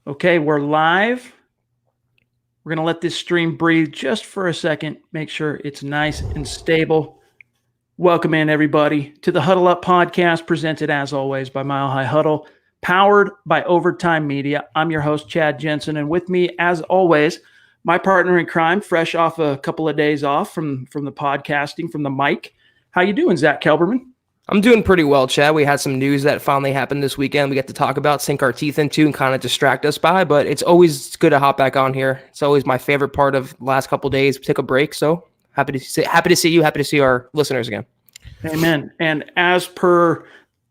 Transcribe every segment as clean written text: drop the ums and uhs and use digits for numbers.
Okay, we're live. We're going to let this stream breathe just for a second. Make sure it's nice and stable. Welcome in, everybody, to the Huddle Up podcast, presented as always by Mile High Huddle, powered by Overtime Media. I'm your host, Chad Jensen, and with me, as always, my partner in crime, fresh off a couple of days off from the podcasting, from the mic. How you doing, Zack Kelberman? I'm doing pretty well, Chad. We had some news that finally happened this weekend. We get to talk about, sink our teeth into, and kind of distract us by, but it's always good to hop back on here. It's always my favorite part of the last couple of days, take a break. So happy to see you, happy to see our listeners again. Amen. And as per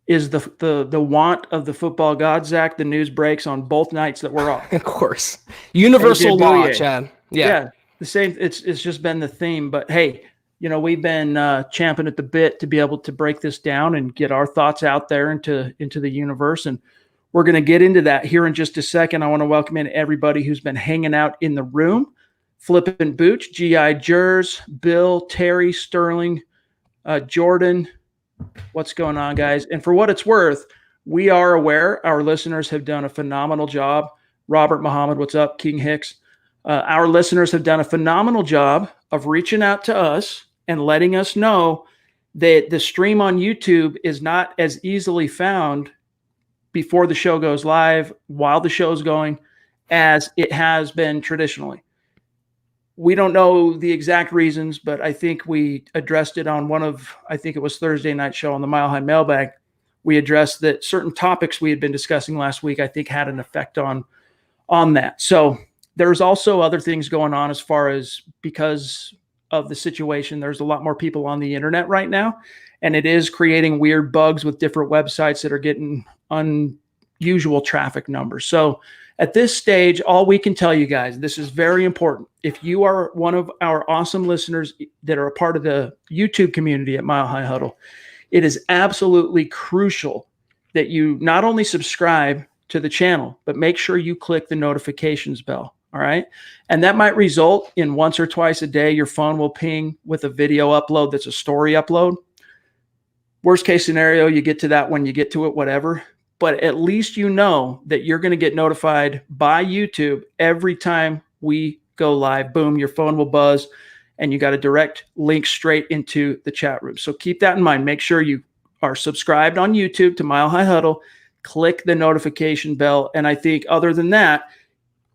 is the want of the football god, Zach, the news breaks on both nights that we're off. Of course. Universal law, Chad. Yeah. The same. It's just been the theme, but hey, you know, we've been champing at the bit to be able to break this down and get our thoughts out there into the universe. And we're going to get into that here in just a second. I want to welcome in everybody who's been hanging out in the room. Flippin' Booch, G.I. Jers, Bill, Terry, Sterling, Jordan. What's going on, guys? And for what it's worth, we are aware our listeners have done a phenomenal job. Robert Muhammad, what's up? King Hicks. Our listeners have done a phenomenal job of reaching out to us and letting us know that the stream on YouTube is not as easily found before the show goes live, while the show's going, as it has been traditionally. We don't know the exact reasons, but I think we addressed it on I think it was Thursday night show on the Mile High Mailbag. We addressed that certain topics we had been discussing last week, I think, had an effect on that. So there's also other things going on as far as, because of the situation, there's a lot more people on the internet right now, and it is creating weird bugs with different websites that are getting unusual traffic numbers. So at this stage, all we can tell you guys, this is very important. If you are one of our awesome listeners that are a part of the YouTube community at Mile High Huddle, it is absolutely crucial that you not only subscribe to the channel, but make sure you click the notifications bell. All right. And that might result in once or twice a day, your phone will ping with a video upload that's a story upload. Worst case scenario, you get to that when you get to it, whatever. But at least you know that you're going to get notified by YouTube every time we go live. Boom, your phone will buzz and you got a direct link straight into the chat room. So keep that in mind. Make sure you are subscribed on YouTube to Mile High Huddle. Click the notification bell. And I think other than that,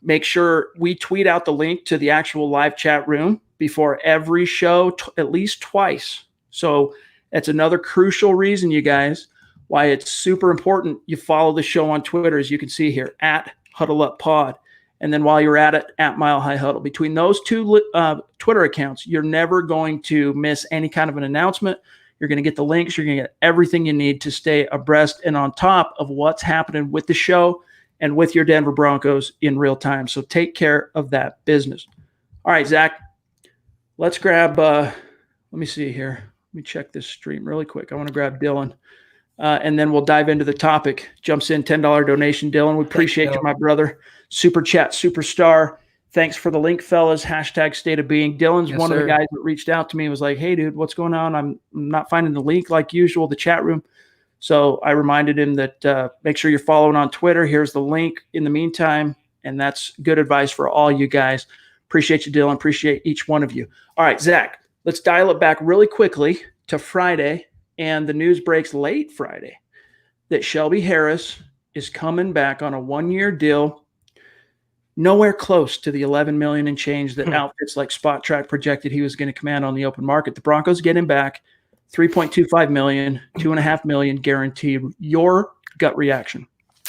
make sure we tweet out the link to the actual live chat room before every show, at least twice. So that's another crucial reason, you guys, why it's super important you follow the show on Twitter, as you can see here, at Huddle Up Pod. And then while you're at it, at Mile High Huddle. Between those two Twitter accounts, you're never going to miss any kind of an announcement. You're going to get the links. You're going to get everything you need to stay abreast and on top of what's happening with the show and with your Denver Broncos in real time. So take care of that business. All right, Zach, let's grab, let me see here. Let me check this stream really quick. I want to grab Dylan, and then we'll dive into the topic. Jumps in, $10 donation, Dylan. We appreciate you, my brother. Super chat, superstar. Thanks for the link, fellas. Hashtag state of being. Dylan's one of the guys that reached out to me and was like, hey, dude, what's going on? I'm not finding the link like usual, the chat room. So I reminded him that make sure you're following on Twitter. Here's the link in the meantime. And that's good advice for all you guys. Appreciate you, Dylan. Appreciate each one of you. All right, Zach, let's dial it back really quickly to Friday. And the news breaks late Friday that Shelby Harris is coming back on a 1-year deal, nowhere close to the $11 million and change that outfits like Spot Track projected he was going to command on the open market. The Broncos get him back. $3.25 million, $2.5 million guaranteed. Your gut reaction?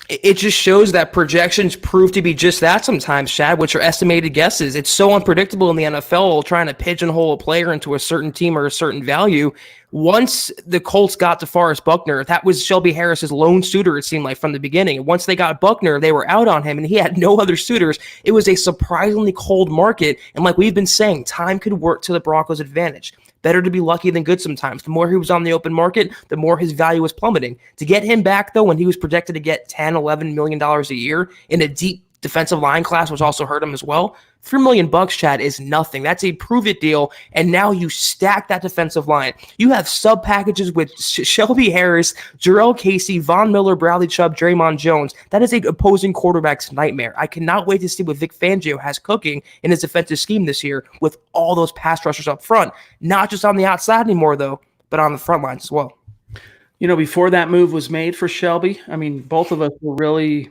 It just shows that projections prove to be just that sometimes, Chad, which are estimated guesses. It's so unpredictable in the NFL, trying to pigeonhole a player into a certain team or a certain value. Once the Colts got DeForest Buckner, that was Shelby Harris's lone suitor, it seemed like, from the beginning. And once they got Buckner, they were out on him, and he had no other suitors. It was a surprisingly cold market. And like we've been saying, time could work to the Broncos' advantage. Better to be lucky than good sometimes. The more he was on the open market, the more his value was plummeting. To get him back, though, when he was projected to get $10, $11 million a year in a deep defensive line class, which also hurt him as well. $3 million, Chad, is nothing. That's a prove-it deal, and now you stack that defensive line. You have sub-packages with Shelby Harris, Jarrell Casey, Von Miller, Bradley Chubb, Draymond Jones. That is an opposing quarterback's nightmare. I cannot wait to see what Vic Fangio has cooking in his defensive scheme this year with all those pass rushers up front. Not just on the outside anymore, though, but on the front lines as well. Before that move was made for Shelby, both of us were really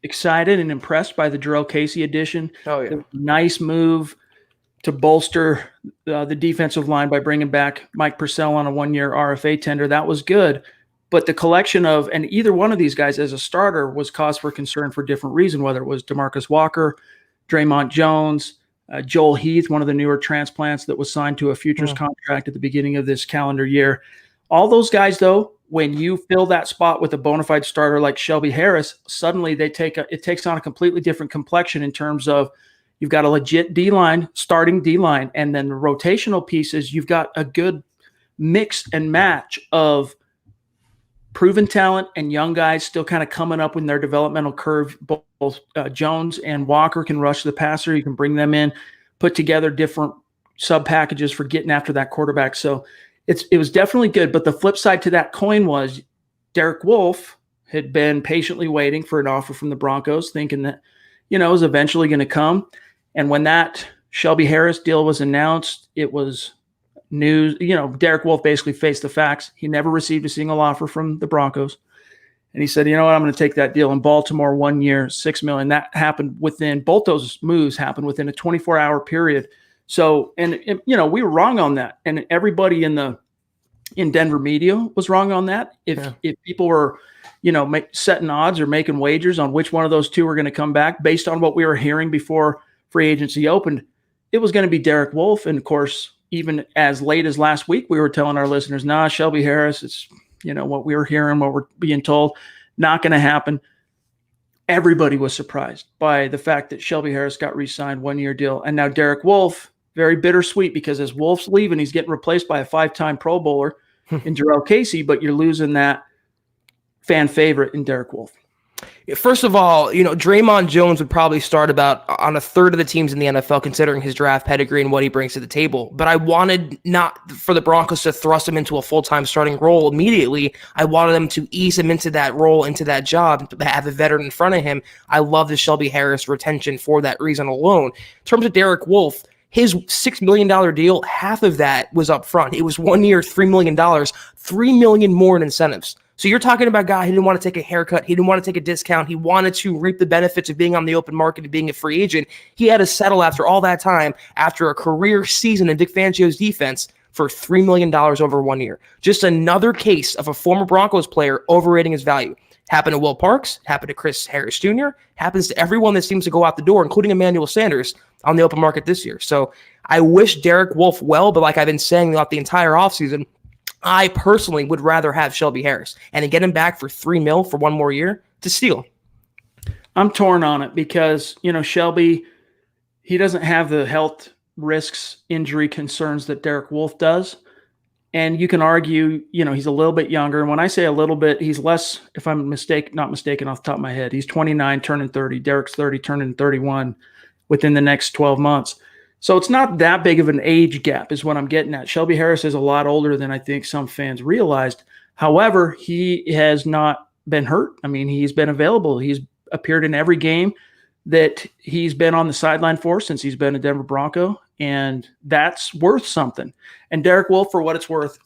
excited and impressed by the Jarrell Casey addition. Oh, yeah. Nice move to bolster the defensive line by bringing back Mike Purcell on a 1-year RFA tender. That was good. But the collection of, and either one of these guys as a starter was cause for concern for different reasons, whether it was Demarcus Walker, Draymond Jones, Joel Heath, one of the newer transplants that was signed to a futures contract at the beginning of this calendar year. All those guys, though, when you fill that spot with a bona fide starter like Shelby Harris, suddenly it takes on a completely different complexion in terms of you've got a legit D-line, starting D-line, and then the rotational pieces, you've got a good mix and match of proven talent and young guys still kind of coming up in their developmental curve. Both Jones and Walker can rush the passer. You can bring them in, put together different sub-packages for getting after that quarterback. So it was definitely good, but the flip side to that coin was Derek Wolfe had been patiently waiting for an offer from the Broncos, thinking that, it was eventually going to come. And when that Shelby Harris deal was announced, it was news. Derek Wolfe basically faced the facts. He never received a single offer from the Broncos. And he said, you know what, I'm going to take that deal in Baltimore, 1 year, $6 million. That happened both those moves happened within a 24-hour period. So, and we were wrong on that. And everybody in Denver media was wrong on that. If people were, setting odds or making wagers on which one of those two were going to come back based on what we were hearing before free agency opened, it was going to be Derek Wolfe. And of course, even as late as last week, we were telling our listeners, Shelby Harris, it's, what we were hearing, what we're being told, not going to happen. Everybody was surprised by the fact that Shelby Harris got re-signed, 1-year deal. And now Derek Wolfe, very bittersweet, because as Wolfe's leaving, he's getting replaced by a 5-time Pro Bowler in Jarrell Casey, but you're losing that fan favorite in Derek Wolfe. First of all, Draymond Jones would probably start about on a third of the teams in the NFL, considering his draft pedigree and what he brings to the table. But I wanted not for the Broncos to thrust him into a full-time starting role immediately. I wanted them to ease him into that role, into that job, to have a veteran in front of him. I love the Shelby Harris retention for that reason alone. In terms of Derek Wolfe, his $6 million deal, half of that was up front. It was 1 year, $3 million, $3 million more in incentives. So you're talking about a guy who didn't want to take a haircut. He didn't want to take a discount. He wanted to reap the benefits of being on the open market and being a free agent. He had to settle after all that time, after a career season in Vic Fangio's defense, for $3 million over 1 year. Just another case of a former Broncos player overrating his value. Happened to Will Parks, happened to Chris Harris Jr., happens to everyone that seems to go out the door, including Emmanuel Sanders, on the open market this year. So I wish Derek Wolfe well, but like I've been saying throughout the entire offseason, I personally would rather have Shelby Harris and to get him back for $3 million for 1 more year to steal. I'm torn on it because, Shelby, he doesn't have the health risks, injury concerns that Derek Wolfe does. And you can argue, he's a little bit younger. And when I say a little bit, he's less, if I'm not mistaken off the top of my head, he's 29 turning 30. Derek's 30 turning 31 within the next 12 months. So it's not that big of an age gap is what I'm getting at. Shelby Harris is a lot older than I think some fans realized. However, he has not been hurt. He's been available. He's appeared in every game that he's been on the sideline for since he's been a Denver Bronco, and that's worth something. And Derek Wolfe, for what it's worth,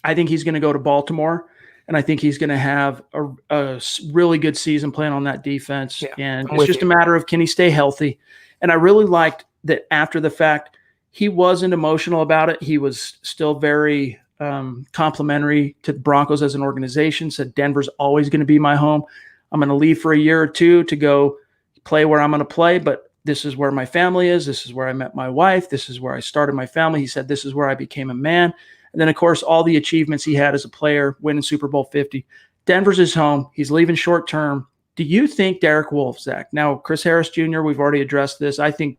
I think he's going to go to Baltimore, and I think he's going to have a really good season playing on that defense. Yeah, and it's just a matter of, can he stay healthy? And I really liked that after the fact, he wasn't emotional about it. He was still very complimentary to the Broncos as an organization, said Denver's always going to be my home. I'm going to leave for a year or two to go play where I'm going to play, but this is where my family is. This is where I met my wife. This is where I started my family. He said, this is where I became a man. And then, of course, all the achievements he had as a player, winning Super Bowl 50. Denver's his home. He's leaving short term. Do you think Derek Wolfe, Zach? Now, Chris Harris Jr., we've already addressed this. I think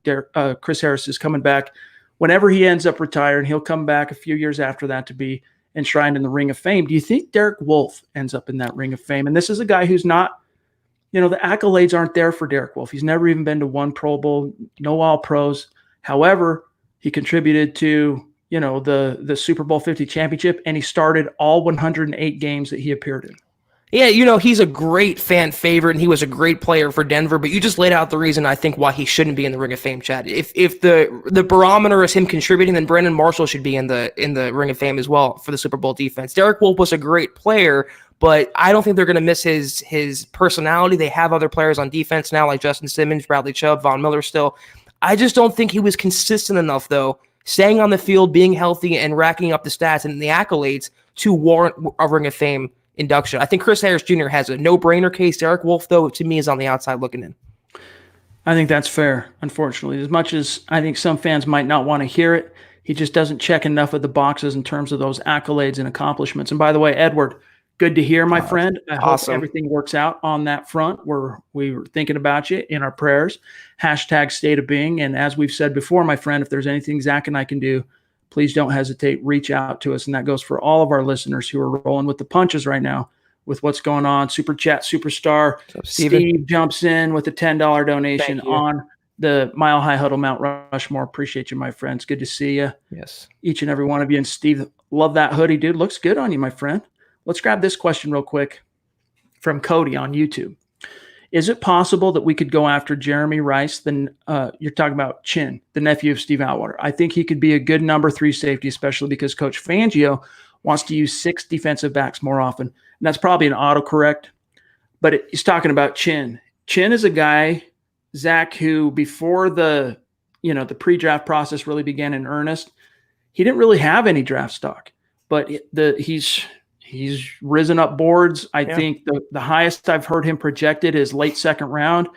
Chris Harris is coming back. Whenever he ends up retiring, he'll come back a few years after that to be enshrined in the Ring of Fame. Do you think Derek Wolfe ends up in that Ring of Fame? And this is a guy who's not, the accolades aren't there for Derek Wolfe. He's never even been to one Pro Bowl, no All Pros. However, he contributed to, the Super Bowl 50 championship, and he started all 108 games that he appeared in. Yeah, he's a great fan favorite, and he was a great player for Denver, but you just laid out the reason I think why he shouldn't be in the Ring of Fame, Chad. If the barometer is him contributing, then Brandon Marshall should be in the Ring of Fame as well for the Super Bowl defense. Derek Wolfe was a great player, but I don't think they're going to miss his personality. They have other players on defense now, like Justin Simmons, Bradley Chubb, Von Miller still. I just don't think he was consistent enough, though, staying on the field, being healthy, and racking up the stats and the accolades to warrant a Ring of Fame induction. I think Chris Harris Jr. has a no-brainer case. Derek Wolfe, though, to me, is on the outside looking in. I think that's fair, unfortunately. As much as I think some fans might not want to hear it, he just doesn't check enough of the boxes in terms of those accolades and accomplishments. And by the way, Edward, good to hear, my friend. I hope everything works out on that front. We were thinking about you in our prayers. # state of being. And as we've said before, my friend, if there's anything Zach and I can do, please don't hesitate. Reach out to us. And that goes for all of our listeners who are rolling with the punches right now with what's going on. Super Chat Superstar Steve jumps in with a $10 donation on the Mile High Huddle Mount Rushmore. Appreciate you, my friends. Good to see you. Yes. Each and every one of you. And Steve, love that hoodie, dude. Looks good on you, my friend. Let's grab this question real quick from Cody on YouTube. Is it possible that we could go after Jeremy Rice? Then you're talking about Chin, the nephew of Steve Atwater. I think he could be a good number 3 safety, especially because Coach Fangio wants to use 6 defensive backs more often. And that's probably an autocorrect, but he's talking about Chin. Chin is a guy, Zach, who before the pre-draft process really began in earnest, he didn't really have any draft stock, but he's risen up boards. I think the highest I've heard him projected is late second round.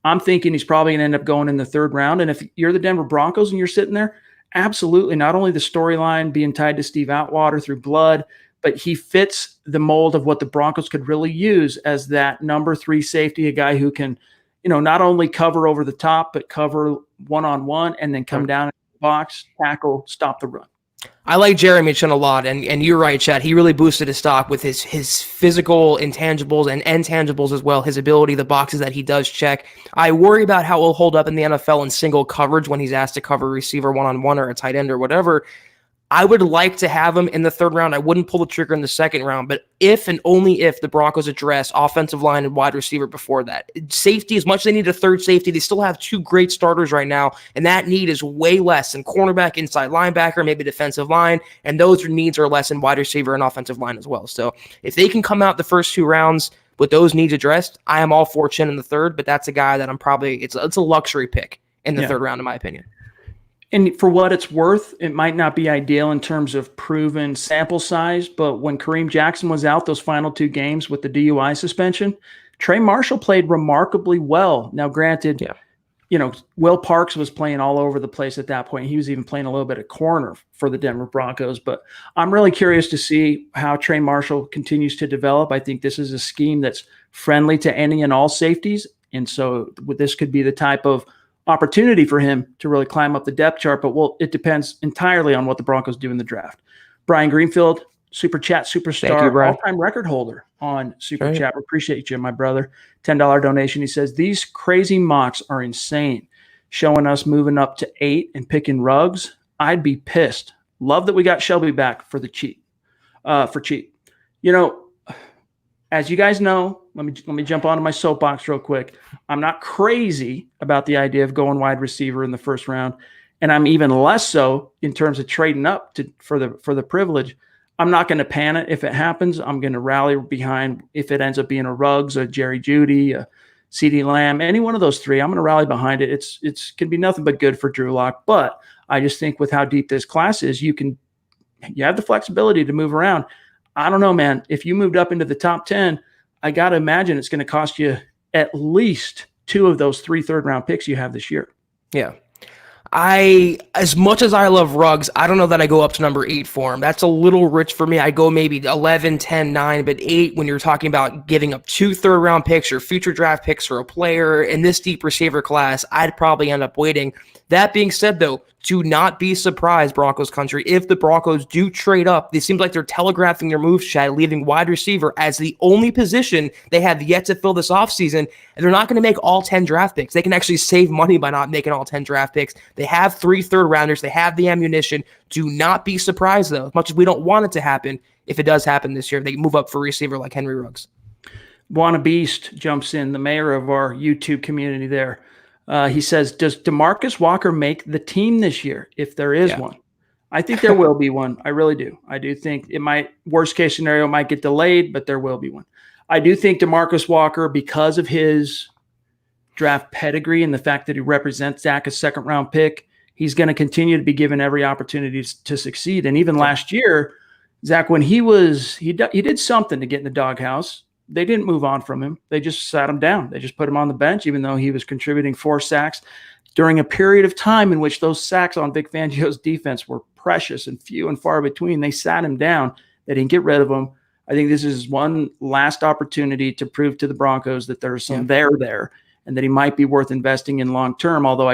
I'm thinking he's probably going to end up going in the 3rd round. And if you're the Denver Broncos and you're sitting there, absolutely, not only the storyline being tied to Steve Atwater through blood, but he fits the mold of what the Broncos could really use as that number 3 safety, a guy who can, not only cover over the top, but cover one-on-one and then come down in the box, tackle, stop the run. I like Jeremy Chin a lot, and you're right, Chad. He really boosted his stock with his physical intangibles and intangibles as well, his ability, the boxes that he does check. I worry about how he'll hold up in the NFL in single coverage when he's asked to cover a receiver one-on-one or a tight end or whatever. I would like to have him in the 3rd round. I wouldn't pull the trigger in the 2nd round, but if and only if the Broncos address offensive line and wide receiver before that. Safety, as much as they need a 3rd safety, they still have 2 great starters right now, and that need is way less in cornerback, inside linebacker, maybe defensive line, and those needs are less in wide receiver and offensive line as well. So if they can come out the first 2 rounds with those needs addressed, I am all for Chin in the 3rd, but that's a guy that I'm probably, it's a luxury pick in the 3rd round, in my opinion. And for what it's worth, it might not be ideal in terms of proven sample size, but when Kareem Jackson was out those final 2 games with the DUI suspension, Trey Marshall played remarkably well. Now, granted, Will Parks was playing all over the place at that point. He was even playing a little bit of corner for the Denver Broncos, but I'm really curious to see how Trey Marshall continues to develop. I think this is a scheme that's friendly to any and all safeties, and so this could be the type of opportunity for him to really climb up the depth chart, but it depends entirely on what the Broncos do in the draft. Brian Greenfield, Super Chat Superstar, all-time record holder on Super Chat. We appreciate you, my brother. $10 donation. He says, these crazy mocks are insane. Showing us moving up to 8 and picking Ruggs. I'd be pissed. Love that we got Shelby back for the cheap. As you guys know, let me jump onto my soapbox real quick. I'm not crazy about the idea of going wide receiver in the 1st round, and I'm even less so in terms of trading up for the privilege. I'm not going to panic if it happens. I'm going to rally behind if it ends up being a Ruggs, a Jerry Jeudy, a CeeDee Lamb, any one of those 3. I'm going to rally behind it. It's can be nothing but good for Drew Lock, but I just think with how deep this class is, you have the flexibility to move around. I don't know, man. If you moved up into the top 10, I got to imagine it's going to cost you at least 2 of those 3 third-round picks you have this year. Yeah. As much as I love Ruggs, I don't know that I go up to number 8 for him. That's a little rich for me. I go maybe 11, 10, 9, but 8 when you're talking about giving up 2 third-round picks or future draft picks for a player in this deep receiver class, I'd probably end up waiting. That being said, though, do not be surprised, Broncos country, if the Broncos do trade up. It seems like they're telegraphing their moves, Chad, leaving wide receiver as the only position they have yet to fill this offseason. And they're not going to make all 10 draft picks. They can actually save money by not making all 10 draft picks. They have 3 third-rounders. They have the ammunition. Do not be surprised, though, as much as we don't want it to happen. If it does happen this year, they move up for receiver like Henry Ruggs. Wanna Beast jumps in, the mayor of our YouTube community there. He says, does Demarcus Walker make the team this year, if there is one? I think there will be one. I really do. I do think it might, worst case scenario, might get delayed, but there will be one. I do think Demarcus Walker, because of his draft pedigree and the fact that he represents Zach, a second-round pick, he's going to continue to be given every opportunity to succeed. And even last year, Zach, when he did something to get in the doghouse. They didn't move on from him. They just sat him down. They just put him on the bench, even though he was contributing 4 sacks during a period of time in which those sacks on Vic Fangio's defense were precious and few and far between. They sat him down. They didn't get rid of him. I think this is one last opportunity to prove to the Broncos that there's some there and that he might be worth investing in long term, although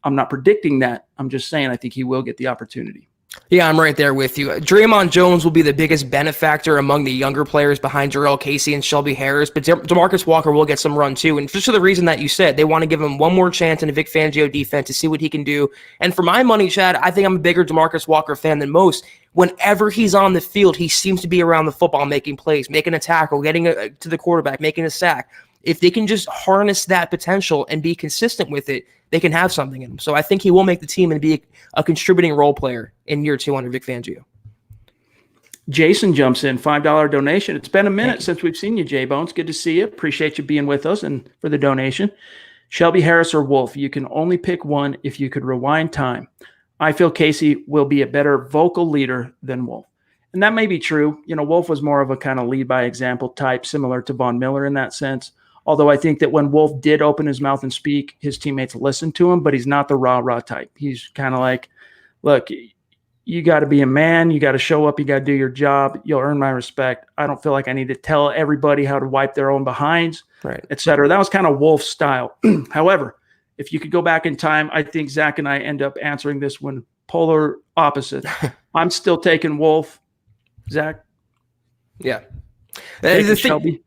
I'm not predicting that. I'm just saying I think he will get the opportunity. Yeah, I'm right there with you. Draymond Jones will be the biggest benefactor among the younger players behind Jarrell Casey and Shelby Harris, but Demarcus Walker will get some run too. And just for the reason that you said, they want to give him one more chance in a Vic Fangio defense to see what he can do. And for my money, Chad, I think I'm a bigger Demarcus Walker fan than most. Whenever he's on the field, he seems to be around the football, making plays, making a tackle, getting to the quarterback, making a sack. If they can just harness that potential and be consistent with it, they can have something in him. So I think he will make the team and be a contributing role player in year 2 under Vic Fangio. Jason jumps in, $5 donation. It's been a minute since we've seen you, J-Bones. Good to see you. Appreciate you being with us and for the donation. Shelby Harris or Wolfe, you can only pick one if you could rewind time. I feel Casey will be a better vocal leader than Wolfe. And that may be true. You know, Wolfe was more of a kind of lead by example type, similar to Von Miller in that sense. Although I think that when Wolfe did open his mouth and speak, his teammates listened to him, but he's not the rah-rah type. He's kind of like, look, you got to be a man. You got to show up. You got to do your job. You'll earn my respect. I don't feel like I need to tell everybody how to wipe their own behinds, et cetera. That was kind of Wolfe's style. However, if you could go back in time, I think Zach and I end up answering this when polar opposite. I'm still taking Wolfe. Zach? Yeah. Shelby?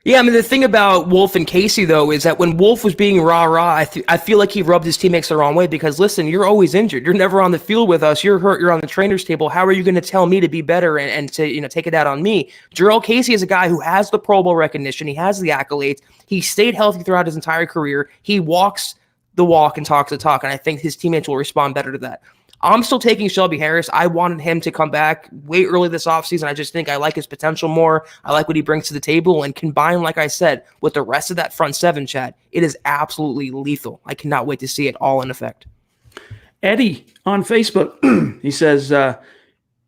Yeah, I mean, the thing about Wolfe and Casey, though, is that when Wolfe was being rah-rah, I feel like he rubbed his teammates the wrong way because, listen, you're always injured. You're never on the field with us. You're hurt. You're on the trainer's table. How are you going to tell me to be better and to take it out on me? Jarrell Casey is a guy who has the Pro Bowl recognition. He has the accolades. He stayed healthy throughout his entire career. He walks the walk and talks the talk, and I think his teammates will respond better to that. I'm still taking Shelby Harris. I wanted him to come back way early this offseason. I just think I like his potential more. I like what he brings to the table. And combined, like I said, with the rest of that front 7, Chad, it is absolutely lethal. I cannot wait to see it all in effect. Eddie on Facebook, he says,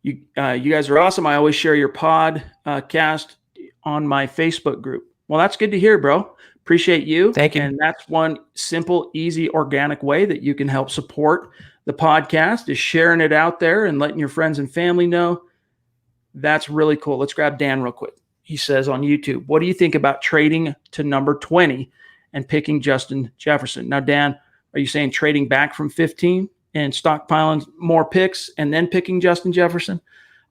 you guys are awesome. I always share your podcast on my Facebook group. Well, that's good to hear, bro. Appreciate you. Thank you. And that's one simple, easy, organic way that you can help support the podcast, is sharing it out there and letting your friends and family know. That's really cool. Let's grab Dan real quick. He says on YouTube, what do you think about trading to number 20 and picking Justin Jefferson? Now, Dan, are you saying trading back from 15 and stockpiling more picks and then picking Justin Jefferson?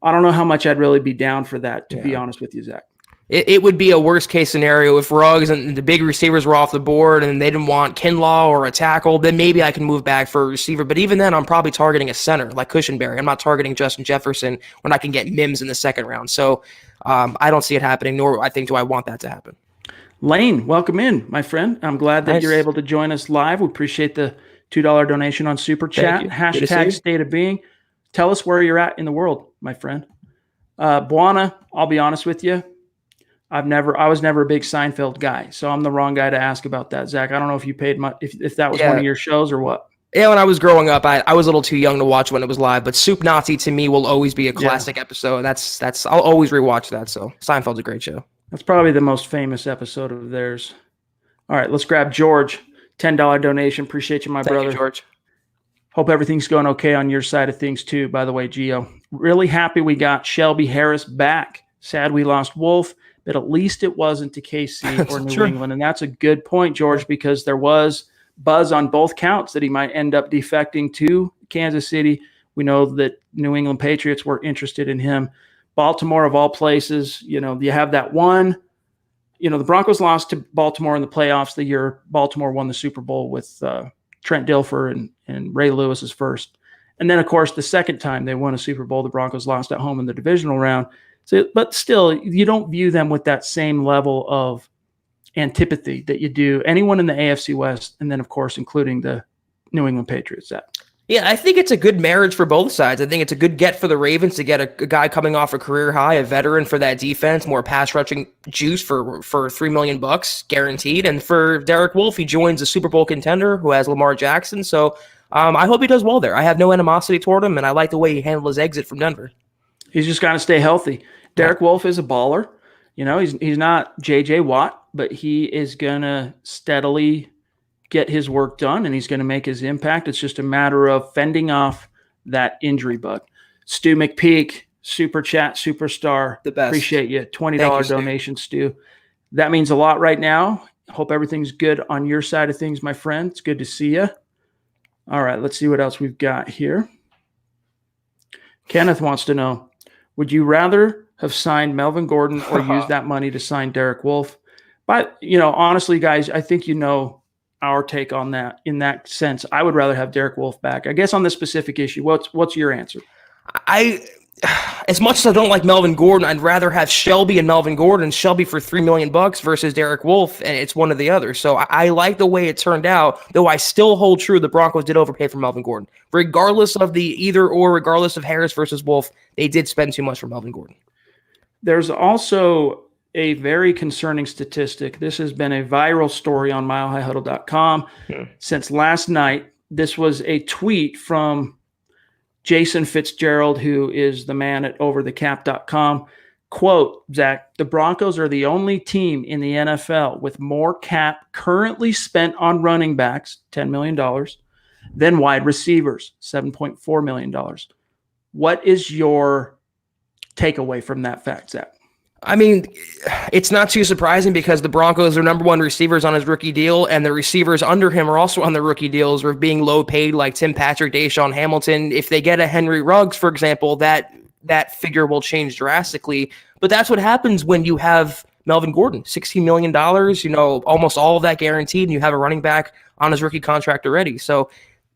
I don't know how much I'd really be down for that, to be honest with you, Zach. It would be a worst-case scenario if Ruggs and the big receivers were off the board and they didn't want Kinlaw or a tackle, then maybe I can move back for a receiver. But even then, I'm probably targeting a center like Cushenberry. I'm not targeting Justin Jefferson when I can get Mims in the second round. So I don't see it happening, nor I think do I want that to happen. Lane, welcome in, my friend. I'm glad that you're able to join us live. We appreciate the $2 donation on Super Chat. Hashtag State of Being. Tell us where you're at in the world, my friend. Buana, I'll be honest with you. I was never a big Seinfeld guy, so I'm the wrong guy to ask about that, Zach. I don't know if you paid much, if that was one of your shows or what. Yeah, when I was growing up, I was a little too young to watch when it was live, but Soup Nazi to me will always be a classic episode. That's I'll always rewatch that. So Seinfeld's a great show. That's probably the most famous episode of theirs. All right, let's grab George. $10 donation. Appreciate you, my brother. Thank you, George. Hope everything's going okay on your side of things too, by the way, Gio. Really happy we got Shelby Harris back. Sad we lost Wolfe, but at least it wasn't to KC or New England. And that's a good point, George, because there was buzz on both counts that he might end up defecting to Kansas City. We know that New England Patriots were interested in him. Baltimore, of all places, you have that one. The Broncos lost to Baltimore in the playoffs the year Baltimore won the Super Bowl with Trent Dilfer and Ray Lewis as first. And then, of course, the second time they won a Super Bowl, the Broncos lost at home in the divisional round. So, but still, you don't view them with that same level of antipathy that you do anyone in the AFC West, and then, of course, including the New England Patriots. Yeah, I think it's a good marriage for both sides. I think it's a good get for the Ravens to get a guy coming off a career high, a veteran for that defense, more pass rushing juice for $3 million guaranteed. And for Derek Wolfe, he joins a Super Bowl contender who has Lamar Jackson. So I hope he does well there. I have no animosity toward him, and I like the way he handled his exit from Denver. He's just got to stay healthy. Derek Wolfe is a baller. He's not J.J. Watt, but he is going to steadily get his work done, and he's going to make his impact. It's just a matter of fending off that injury bug. Stu McPeak, Super Chat Superstar. The best. Appreciate you. $20 donation, Stu. That means a lot right now. Hope everything's good on your side of things, my friend. It's good to see you. All right, let's see what else we've got here. Kenneth wants to know, would you rather have signed Melvin Gordon or use that money to sign Derek Wolfe? But, honestly, guys, I think our take on that. In that sense, I would rather have Derek Wolfe back. I guess on this specific issue, what's your answer? As much as I don't like Melvin Gordon, I'd rather have Shelby and Melvin Gordon. Shelby for $3 million versus Derek Wolfe, and it's one or the other. So I like the way it turned out, though I still hold true the Broncos did overpay for Melvin Gordon. Regardless of the either or, regardless of Harris versus Wolfe, they did spend too much for Melvin Gordon. There's also a very concerning statistic. This has been a viral story on milehighhuddle.com since last night. This was a tweet from Jason Fitzgerald, who is the man at overthecap.com. Quote, Zach, the Broncos are the only team in the NFL with more cap currently spent on running backs, $10 million, than wide receivers, $7.4 million. What is your takeaway from that fact, Zach? I mean, it's not too surprising because the Broncos are number one receivers on his rookie deal, and the receivers under him are also on the rookie deals or being low paid, like Tim Patrick, Deshaun Hamilton. If they get a Henry Ruggs, for example, that figure will change drastically. But that's what happens when you have Melvin Gordon, $16 million, almost all of that guaranteed, and you have a running back on his rookie contract already. So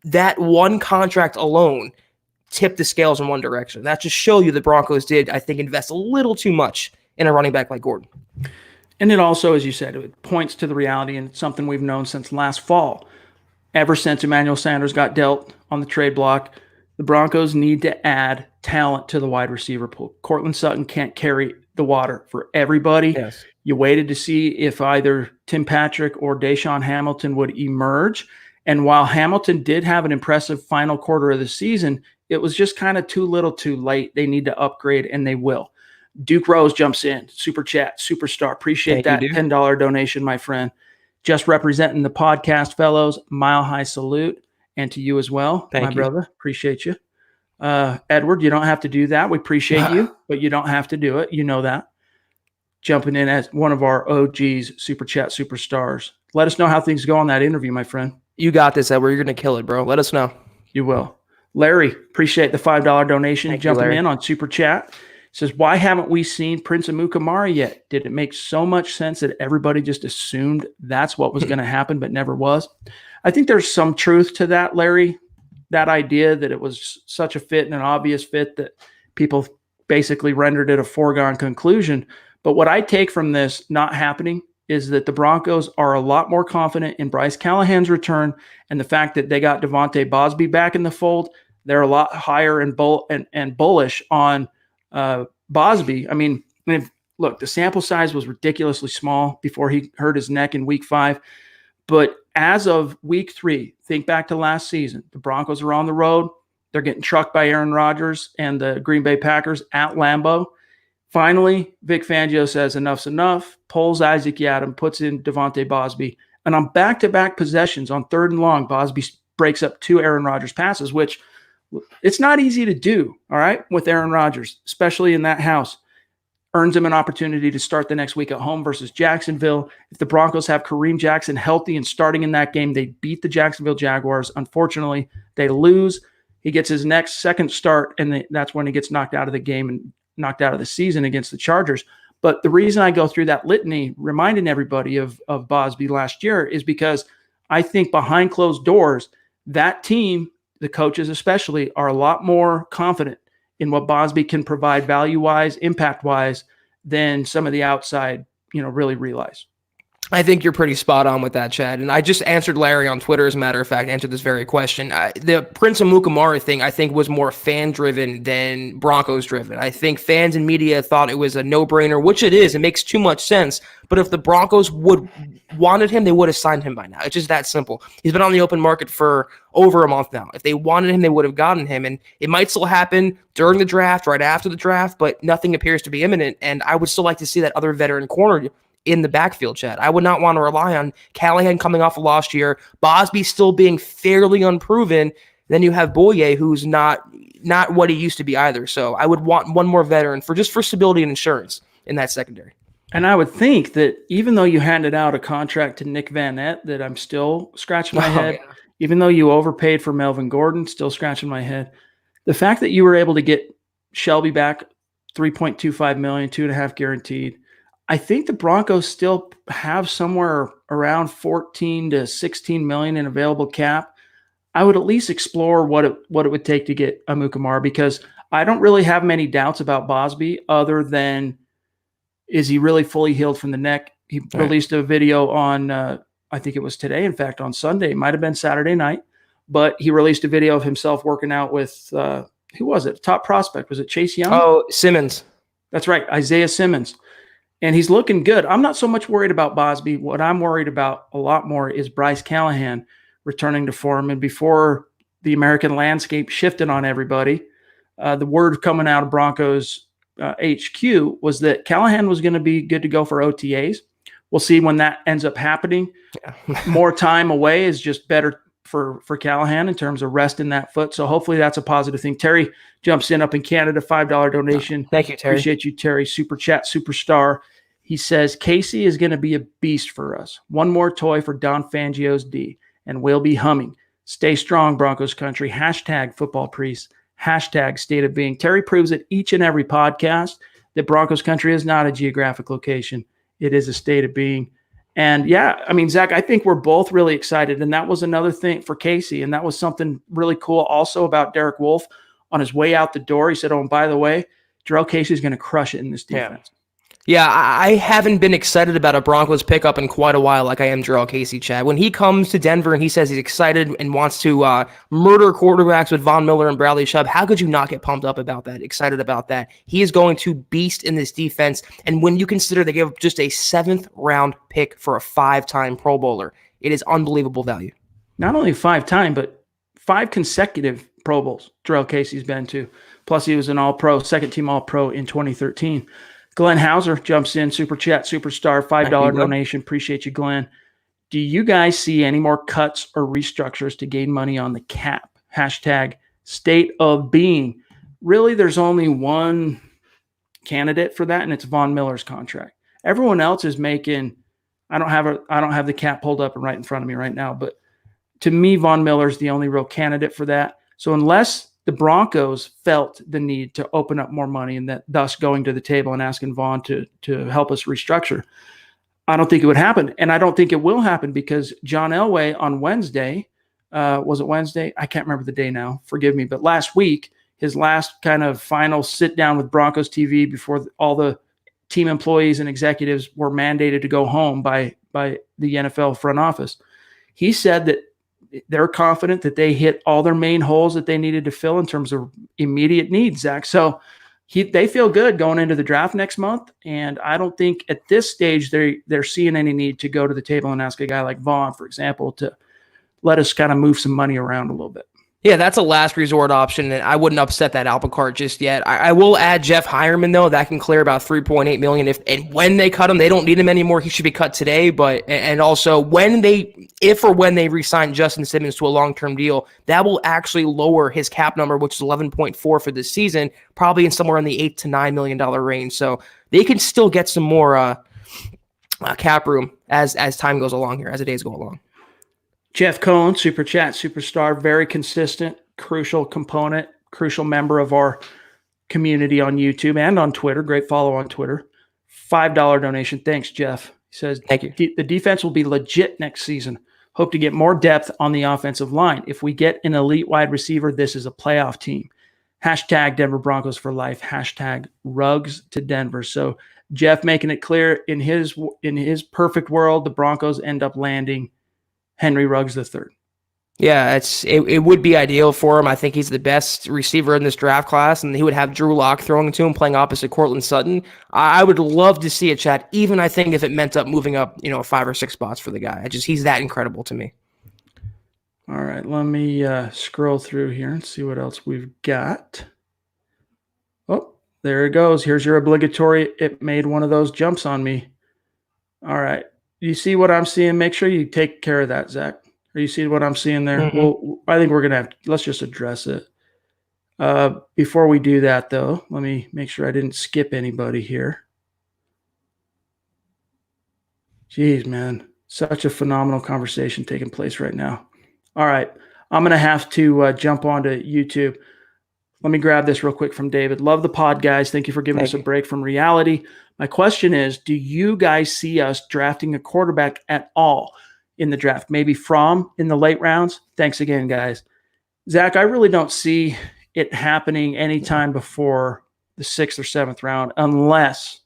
that one contract alone tipped the scales in one direction. That just show you the Broncos did, I think, invest a little too much in a running back like Gordon. And it also, as you said, it points to the reality, and it's something we've known since last fall. Ever since Emmanuel Sanders got dealt on the trade block, the Broncos need to add talent to the wide receiver pool. Cortland Sutton can't carry the water for everybody. Yes. You waited to see if either Tim Patrick or Deshaun Hamilton would emerge. And while Hamilton did have an impressive final quarter of the season, it was just kind of too little too late. They need to upgrade, and they will. Duke Rose jumps in. Super Chat, Superstar. Appreciate that $10 donation, my friend. Just representing the podcast fellows. Mile high salute. And to you as well, my brother. Appreciate you. Edward, you don't have to do that. We appreciate you, but you don't have to do it. You know that. Jumping in as one of our OGs, Super Chat Superstars. Let us know how things go on that interview, my friend. You got this, Edward. You're going to kill it, bro. Let us know. You will. Larry, appreciate the $5 donation. Jumping in on Super Chat. Says, why haven't we seen Prince Amukamara yet? Did it make so much sense that everybody just assumed that's what was going to happen, but never was? I think there's some truth to that, Larry, that idea that it was such a fit and an obvious fit that people basically rendered it a foregone conclusion. But what I take from this not happening is that the Broncos are a lot more confident in Bryce Callahan's return, and the fact that they got Devontae Bosby back in the fold. They're a lot higher and bullish on Bosby. I mean, look, the sample size was ridiculously small before he hurt his neck in week 5. But as of week 3, think back to last season, the Broncos are on the road. They're getting trucked by Aaron Rodgers and the Green Bay Packers at Lambeau. Finally, Vic Fangio says enough's enough, pulls Isaac Yiadom, puts in Devontae Bosby. And on back-to-back possessions on 3rd and long, Bosby breaks up 2 Aaron Rodgers passes, which it's not easy to do, all right, with Aaron Rodgers, especially in that house. earns him an opportunity to start the next week at home versus Jacksonville. If the Broncos have Kareem Jackson healthy and starting in that game, they beat the Jacksonville Jaguars. Unfortunately, they lose. He gets his second start, and that's when he gets knocked out of the game and knocked out of the season against the Chargers. But the reason I go through that litany, reminding everybody of Bosby last year, is because I think behind closed doors, that team, the coaches especially, are a lot more confident in what Bosby can provide value-wise, impact-wise, than some of the outside, really realize. I think you're pretty spot on with that, Chad. And I just answered Larry on Twitter, as a matter of fact, answered this very question. The Prince Amukamara thing, I think, was more fan-driven than Broncos-driven. I think fans and media thought it was a no-brainer, which it is. It makes too much sense. But if the Broncos wanted him, they would have signed him by now. It's just that simple. He's been on the open market for over a month now. If they wanted him, they would have gotten him. And it might still happen during the draft, right after the draft, but nothing appears to be imminent. And I would still like to see that other veteran corner in the backfield, Chad. I would not want to rely on Callahan coming off of last year, Bosby still being fairly unproven. Then you have Boye, who's not what he used to be either. So I would want one more veteran for stability and insurance in that secondary. And I would think that even though you handed out a contract to Nick Van Nett, that I'm still scratching my head, yeah. Even though you overpaid for Melvin Gordon, still scratching my head. The fact that you were able to get Shelby back, $3.25 million, 2.5 guaranteed. I think the Broncos still have somewhere around 14 to 16 million in available cap. I would at least explore what it would take to get Amukamara, because I don't really have many doubts about Bosby other than, is he really fully healed from the neck? He released a video on, I think it was today, in fact, on Sunday. It might have been Saturday night, but he released a video of himself working out with, who was it? Top prospect. Was it Chase Young? Oh, Simmons. That's right, Isaiah Simmons. And he's looking good. I'm not so much worried about Bosby. What I'm worried about a lot more is Bryce Callahan returning to form. And before the American landscape shifted on everybody, the word coming out of Broncos HQ was that Callahan was going to be good to go for OTAs. We'll see when that ends up happening. Yeah. More time away is just better for Callahan in terms of resting that foot. So hopefully that's a positive thing. Terry jumps in up in Canada, $5 donation. Thank you, Terry. Appreciate you, Terry. Super chat, superstar. He says, Casey is going to be a beast for us. One more toy for Don Fangio's D, and we'll be humming. Stay strong, Broncos country. # football priest. # state of being. Terry proves it each and every podcast that Broncos country is not a geographic location. It is a state of being. And yeah, I mean, Zach, I think we're both really excited. And that was another thing for Casey. And that was something really cool also about Derek Wolfe on his way out the door. He said, oh, and by the way, Jarrell Casey's going to crush it in this defense. Yeah, I haven't been excited about a Broncos pickup in quite a while like I am Jarrell Casey, Chad. When he comes to Denver and he says he's excited and wants to murder quarterbacks with Von Miller and Bradley Chubb, how could you not get pumped up about that, excited about that? He is going to beast in this defense. And when you consider they gave up just a 7th-round pick for a 5-time Pro Bowler, it is unbelievable value. Not only 5-time, but 5 consecutive Pro Bowls Jarrell Casey's been to. Plus he was an All-Pro, second-team All-Pro in 2013. Glenn Hauser jumps in, super chat, superstar, $5 donation. Appreciate you, Glenn. Do you guys see any more cuts or restructures to gain money on the cap? # state of being. Really, there's only one candidate for that, and it's Von Miller's contract. Everyone else is making. I don't have the cap pulled up and right in front of me right now, but to me, Von Miller's the only real candidate for that. So unless the Broncos felt the need to open up more money and that thus going to the table and asking Vaughn to help us restructure, I don't think it would happen. And I don't think it will happen because John Elway on Wednesday, was it Wednesday? I can't remember the day now. Forgive me. But last week, his last kind of final sit down with Broncos TV before all the team employees and executives were mandated to go home by the NFL front office. He said that they're confident that they hit all their main holes that they needed to fill in terms of immediate needs, Zach. So they feel good going into the draft next month. And I don't think at this stage they're seeing any need to go to the table and ask a guy like Vaughn, for example, to let us kind of move some money around a little bit. Yeah, that's a last resort option, and I wouldn't upset that apple cart just yet. I will add Jeff Hireman, though. That can clear about $3.8 million. And when they cut him, they don't need him anymore. He should be cut today. And also, if or when they re-sign Justin Simmons to a long-term deal, that will actually lower his cap number, which is 11.4 for this season, probably in somewhere in the $8 to $9 million range. So they can still get some more cap room as time goes along here, as the days go along. Jeff Cohn, Super Chat, Superstar, very consistent, crucial component, crucial member of our community on YouTube and on Twitter. Great follow on Twitter. $5 donation. Thanks, Jeff. He says, thank you. The defense will be legit next season. Hope to get more depth on the offensive line. If we get an elite wide receiver, this is a playoff team. Hashtag Denver Broncos for life. Hashtag Rugs to Denver. So Jeff making it clear in his perfect world, the Broncos end up landing Henry Ruggs III. Yeah, it would be ideal for him. I think he's the best receiver in this draft class, and he would have Drew Lock throwing to him, playing opposite Cortland Sutton. I would love to see it, Chad, even I think if it meant up moving up, 5 or 6 spots for the guy. He's that incredible to me. All right, let me scroll through here and see what else we've got. Oh, there it goes. Here's your obligatory. It made one of those jumps on me. All right. You see what I'm seeing? Make sure you take care of that, Zach. Are you seeing what I'm seeing there? Mm-hmm. Well, I think we're going to have – let's just address it. Before we do that, though, let me make sure I didn't skip anybody here. Jeez, man. Such a phenomenal conversation taking place right now. All right. I'm going to have to jump onto YouTube. Let me grab this real quick from David. Love the pod, guys. Thank you for giving us a break from reality. My question is, do you guys see us drafting a quarterback at all in the draft? Maybe Fromm in the late rounds? Thanks again, guys. Zach, I really don't see it happening anytime before the 6th or 7th round unless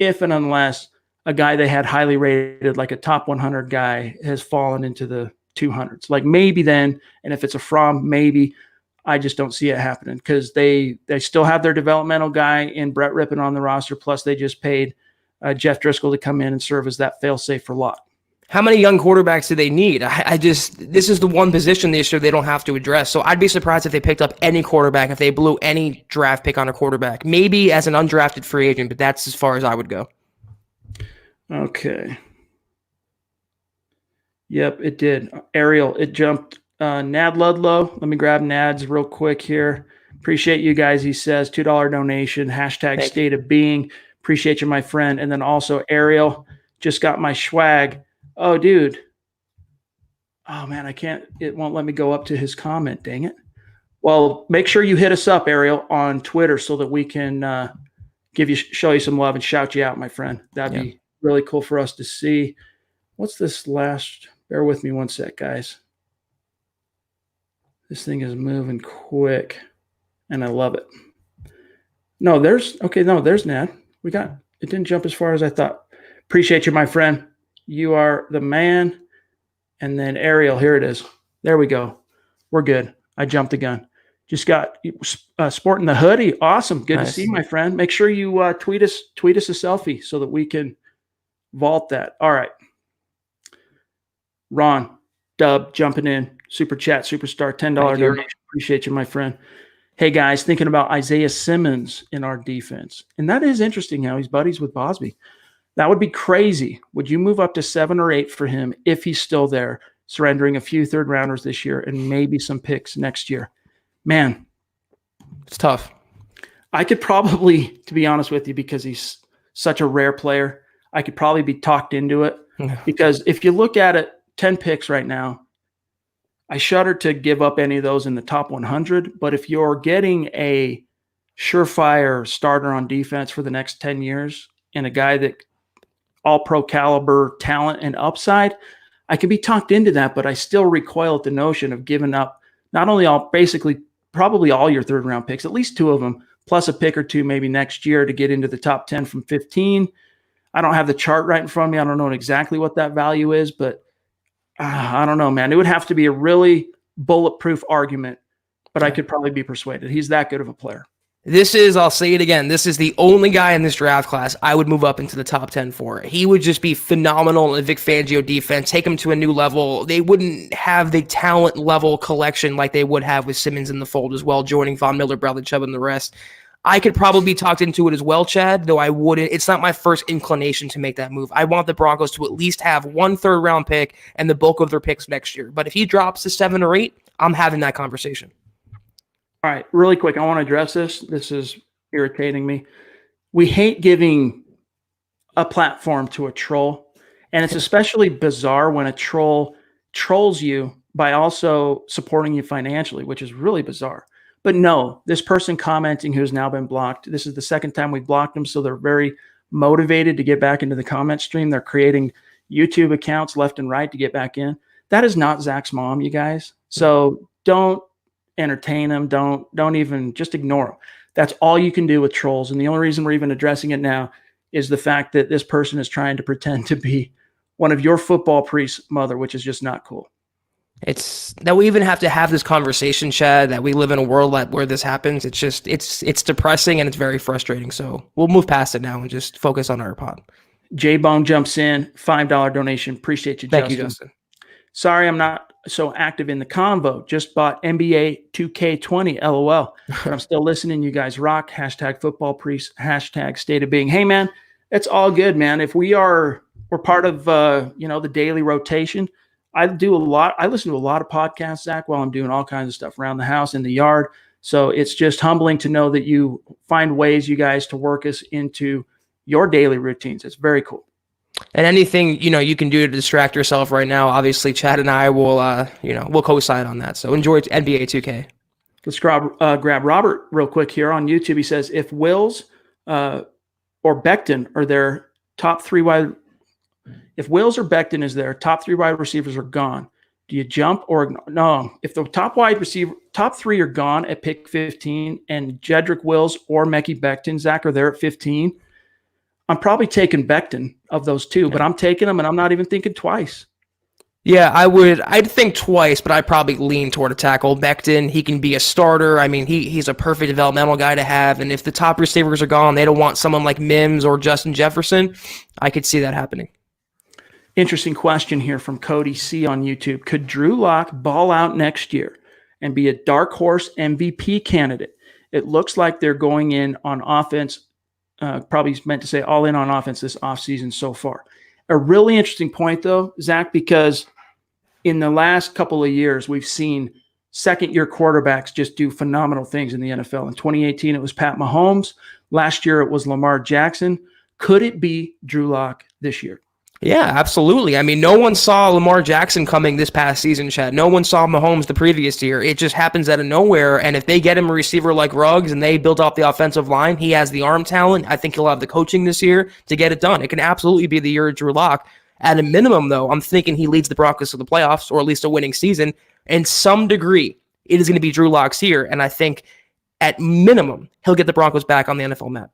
a guy they had highly rated, like a top 100 guy, has fallen into the 200s. Like maybe then, and if it's a Fromm, maybe. I just don't see it happening because they still have their developmental guy in Brett Rippon on the roster. Plus, they just paid Jeff Driscoll to come in and serve as that fail-safe for Lott. How many young quarterbacks do they need? This is the one position this year they don't have to address. So I'd be surprised if they picked up any quarterback, if they blew any draft pick on a quarterback. Maybe as an undrafted free agent, but that's as far as I would go. Okay. Yep, it did. Ariel, it jumped. Nad Ludlow, let me grab Nad's real quick here. Appreciate you guys, he says. $2 donation, hashtag state of being. Appreciate you, my friend. And then also Ariel, just got my swag. Oh, dude. Oh, man, it won't let me go up to his comment, dang it. Well, make sure you hit us up, Ariel, on Twitter so that we can show you some love and shout you out, my friend. That'd be really cool for us to see. What's this last? Bear with me one sec, guys. This thing is moving quick, and I love it. There's Nad. It didn't jump as far as I thought. Appreciate you, my friend. You are the man. And then Ariel, here it is. There we go. We're good. I jumped the gun. Just got sporting the hoodie. Awesome. Good to see you, my friend. Make sure you tweet us a selfie so that we can vault that. All right. Ron, Dub, jumping in. Super chat, superstar, $10 donation. Appreciate you, my friend. Hey, guys, thinking about Isaiah Simmons in our defense. And that is interesting how he's buddies with Bosby. That would be crazy. Would you move up to 7 or 8 for him if he's still there, surrendering a few third-rounders this year and maybe some picks next year? Man. It's tough. I could probably, to be honest with you, because he's such a rare player, I could probably be talked into it. Because if you look at it, 10 picks right now, I shudder to give up any of those in the top 100, but if you're getting a surefire starter on defense for the next 10 years and a guy that all-pro caliber talent and upside, I can be talked into that, but I still recoil at the notion of giving up not only probably all your third-round picks, at least 2 of them, plus a pick or 2 maybe next year to get into the top 10 from 15. I don't have the chart right in front of me. I don't know exactly what that value is, but I don't know, man. It would have to be a really bulletproof argument, but I could probably be persuaded. He's that good of a player. I'll say it again, this is the only guy in this draft class I would move up into the top 10 for. He would just be phenomenal in Vic Fangio defense, take him to a new level. They wouldn't have the talent level collection like they would have with Simmons in the fold as well, joining Von Miller, Bradley Chubb, and the rest. I could probably be talked into it as well, Chad, though I wouldn't. It's not my first inclination to make that move. I want the Broncos to at least have 1 third-round pick and the bulk of their picks next year. But if he drops to 7 or 8, I'm having that conversation. All right, really quick, I want to address this. This is irritating me. we hate giving a platform to a troll. And it's especially bizarre when a troll trolls you by also supporting you financially, which is really bizarre. But no, this person commenting who's now been blocked, this is the second time we blocked them. So they're very motivated to get back into the comment stream. They're creating YouTube accounts left and right to get back in. That is not Zach's mom, you guys. So don't entertain them. Don't even, just ignore them. That's all you can do with trolls. And the only reason we're even addressing it now is the fact that this person is trying to pretend to be one of your football priest's mother, which is just not cool. It's that we even have to have this conversation, Chad, that we live in a world where this happens. It's just, it's depressing and it's very frustrating. So we'll move past it now and just focus on our pod. J-Bone jumps in, $5 donation. Appreciate you, Justin. Thank you, Justin. Sorry, I'm not so active in the convo. Just bought NBA 2K20, LOL. But I'm still listening. You guys rock. Hashtag football priest. Hashtag state of being. Hey, man, it's all good, man. If we're part of, the daily rotation. I listen to a lot of podcasts, Zach, while I'm doing all kinds of stuff around the house, in the yard. So it's just humbling to know that you find ways, you guys, to work us into your daily routines. It's very cool. And anything, you can do to distract yourself right now, obviously Chad and I will, we'll co-sign on that. So enjoy NBA 2K. Let's grab Robert real quick here on YouTube. He says, if Wills or Becton are their top three wide, if Wills or Becton is there, top three wide receivers are gone. Do you jump or no? If the top three are gone at pick 15 and Jedrick Wills or Mekhi Becton, Zach, are there at 15, I'm probably taking Becton of those two, but I'm taking them and I'm not even thinking twice. Yeah, I'd think twice, but I'd probably lean toward a tackle. Becton, he can be a starter. I mean, he's a perfect developmental guy to have. And if the top receivers are gone, they don't want someone like Mims or Justin Jefferson. I could see that happening. Interesting question here from Cody C on YouTube. Could Drew Lock ball out next year and be a dark horse MVP candidate? It looks like they're going in on offense. Probably meant to say all in on offense this offseason so far. A really interesting point, though, Zach, because in the last couple of years, we've seen second-year quarterbacks just do phenomenal things in the NFL. In 2018, it was Pat Mahomes. Last year, it was Lamar Jackson. Could it be Drew Lock this year? Yeah, absolutely. I mean, no one saw Lamar Jackson coming this past season, Chad. No one saw Mahomes the previous year. It just happens out of nowhere. And if they get him a receiver like Ruggs and they build up the offensive line, he has the arm talent. I think he'll have the coaching this year to get it done. It can absolutely be the year of Drew Lock. At a minimum, though, I'm thinking he leads the Broncos to the playoffs or at least a winning season. In some degree, it is going to be Drew Lock's year. And I think at minimum, he'll get the Broncos back on the NFL map.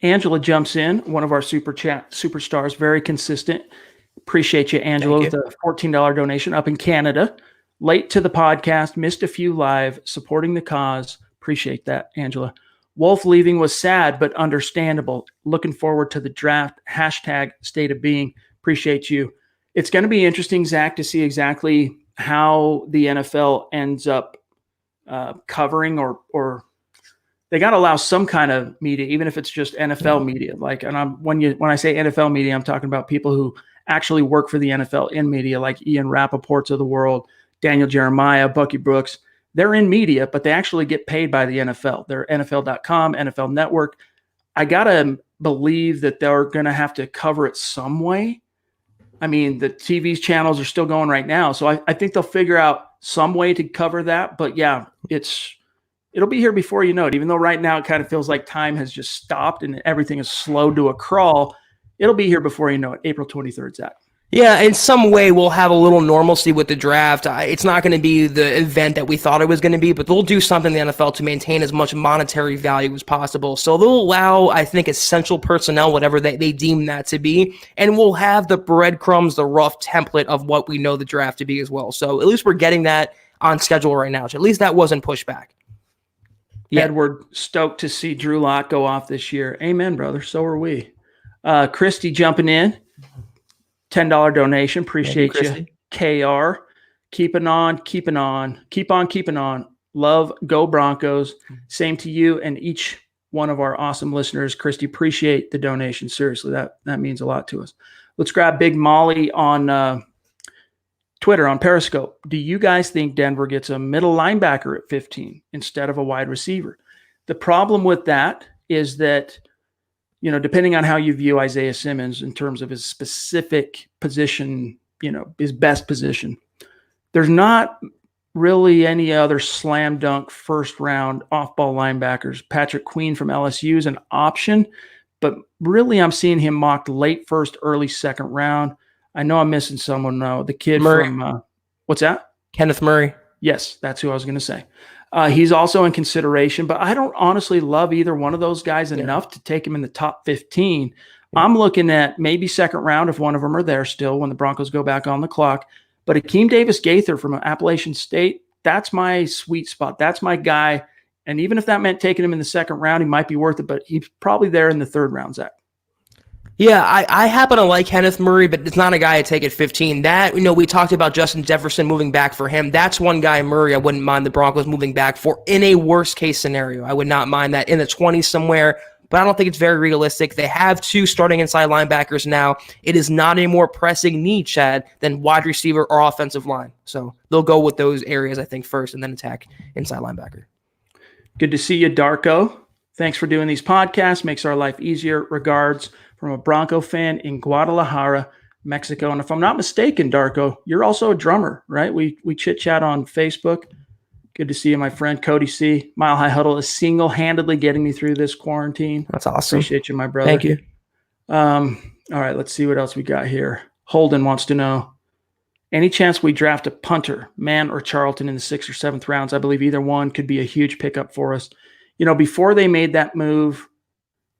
Angela jumps in, one of our super chat superstars, very consistent. Appreciate you, Angela, with a $14 donation up in Canada. Late to the podcast, missed a few live, supporting the cause. Appreciate that, Angela. Wolfe leaving was sad, but understandable. Looking forward to the draft. Hashtag state of being. Appreciate you. It's going to be interesting, Zach, to see exactly how the NFL ends up covering or they got to allow some kind of media, even if it's just NFL media. Like, and when I say NFL media, I'm talking about people who actually work for the NFL in media, like Ian Rappaport's of the world, Daniel Jeremiah, Bucky Brooks. They're in media, but they actually get paid by the NFL. They're NFL.com, NFL Network. I got to believe that they're going to have to cover it some way. I mean, the TV channels are still going right now, so I think they'll figure out some way to cover that. But yeah, it'll be here before you know it. Even though right now it kind of feels like time has just stopped and everything is slowed to a crawl, it'll be here before you know it. April 23rd, Zach. Yeah, in some way we'll have a little normalcy with the draft. It's not going to be the event that we thought it was going to be, but they'll do something in the NFL to maintain as much monetary value as possible. So they'll allow, I think, essential personnel, whatever they deem that to be, and we'll have the breadcrumbs, the rough template of what we know the draft to be as well. So at least we're getting that on schedule right now. So at least that wasn't pushed back. Yeah. Edward, stoked to see Drew Lock go off this year. Amen, brother. So are we. Christy jumping in. $10 donation. Appreciate you. KR. Keeping on. Keep on keeping on. Love. Go Broncos. Same to you and each one of our awesome listeners. Christy, appreciate the donation. Seriously, that means a lot to us. Let's grab Big Molly on Twitter, on Periscope. Do you guys think Denver gets a middle linebacker at 15 instead of a wide receiver? The problem with that is that depending on how you view Isaiah Simmons in terms of his specific position, his best position, there's not really any other slam dunk first round off ball linebackers. Patrick Queen from LSU is an option, but really I'm seeing him mocked late first, early second round. I know I'm missing someone though. The kid Murray. from what's that? Kenneth Murray. Yes, that's who I was going to say. He's also in consideration, but I don't honestly love either one of those guys enough to take him in the top 15. I'm looking at maybe second round if one of them are there still when the Broncos go back on the clock. But Akeem Davis-Gaither from Appalachian State, that's my sweet spot. That's my guy. And even if that meant taking him in the second round, he might be worth it, but he's probably there in the third round, Zach. Yeah, I happen to like Kenneth Murray, but it's not a guy I take at 15. That, we talked about Justin Jefferson moving back for him. That's one guy, Murray, I wouldn't mind the Broncos moving back for in a worst case scenario. I would not mind that in the 20s somewhere, but I don't think it's very realistic. They have 2 starting inside linebackers now. It is not a more pressing need, Chad, than wide receiver or offensive line. So they'll go with those areas, I think, first and then attack inside linebacker. Good to see you, Darko. Thanks for doing these podcasts. Makes our life easier. Regards from a Bronco fan in Guadalajara, Mexico. And if I'm not mistaken, Darko, you're also a drummer, right? We chit-chat on Facebook. Good to see you, my friend. Cody C. Mile High Huddle is single-handedly getting me through this quarantine. That's awesome. Appreciate you, my brother. Thank you. All right, let's see what else we got here. Holden wants to know, any chance we draft a punter, Mann or Charlton, in the 6th or 7th rounds? I believe either one could be a huge pickup for us. Before they made that move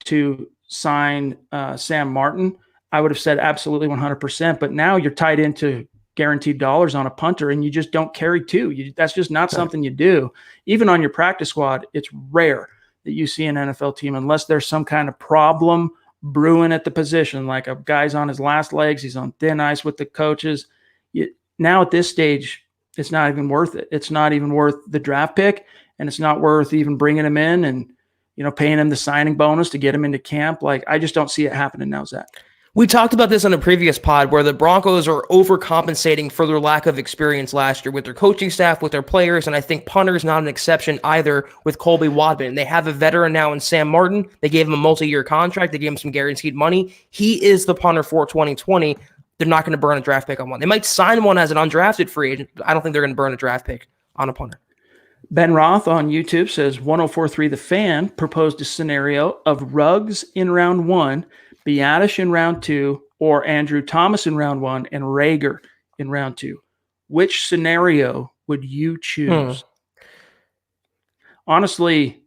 to sign Sam Martin, I would have said absolutely 100%. But now you're tied into guaranteed dollars on a punter, and you just don't carry 2. That's just not something you do. Even on your practice squad, it's rare that you see an NFL team, unless there's some kind of problem brewing at the position, like a guy's on his last legs, he's on thin ice with the coaches. Now at this stage, it's not even worth it. It's not even worth the draft pick, and it's not worth even bringing him in and paying him the signing bonus to get him into camp. Like, I just don't see it happening now, Zach. We talked about this on a previous pod where the Broncos are overcompensating for their lack of experience last year with their coaching staff, with their players, and I think punter's not an exception either with Colby Wadman. They have a veteran now in Sam Martin. They gave him a multi-year contract. They gave him some guaranteed money. He is the punter for 2020. They're not going to burn a draft pick on one. They might sign one as an undrafted free agent. I don't think they're going to burn a draft pick on a punter. Ben Roth on YouTube says 1043 The Fan proposed a scenario of Ruggs in round 1, Biadasz in round 2, or Andrew Thomas in round 1 and Rager in round 2. Which scenario would you choose? Honestly,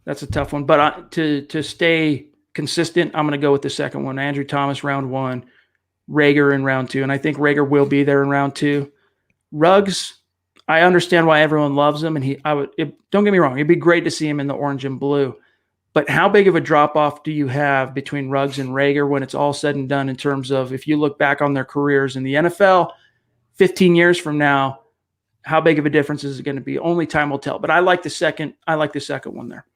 that's a tough one. But to stay consistent, I'm going to go with the second one. Andrew Thomas round 1, Rager in round 2, and I think Rager will be there in round 2. Ruggs, I understand why everyone loves him, and don't get me wrong, it'd be great to see him in the orange and blue. But how big of a drop-off do you have between Ruggs and Rager when it's all said and done in terms of, if you look back on their careers in the NFL 15 years from now, how big of a difference is it going to be? Only time will tell. But I like the second one there.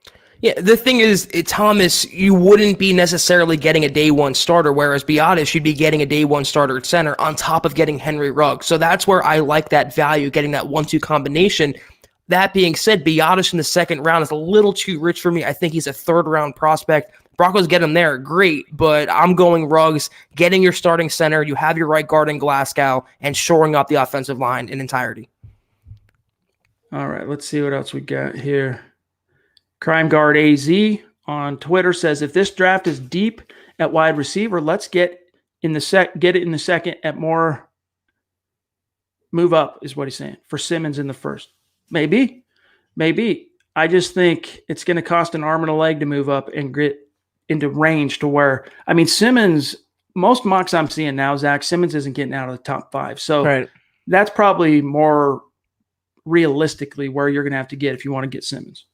Yeah, the thing is, Thomas, you wouldn't be necessarily getting a day 1 starter, whereas Biadasz, you'd be getting a day 1 starter at center on top of getting Henry Ruggs. So that's where I like that value, getting that 1-2 combination. That being said, Biadasz in the second round is a little too rich for me. I think he's a third-round prospect. Broncos get him there, great, but I'm going Ruggs, getting your starting center, you have your right guard in Glasgow, and shoring up the offensive line in entirety. All right, let's see what else we got here. Crime Guard AZ on Twitter says, if this draft is deep at wide receiver, let's get it in the second at more move up, is what he's saying, for Simmons in the first. Maybe. I just think it's going to cost an arm and a leg to move up and get into range to where, Simmons, most mocks I'm seeing now, Zach, Simmons isn't getting out of the top 5. So That's probably more realistically where you're going to have to get if you want to get Simmons.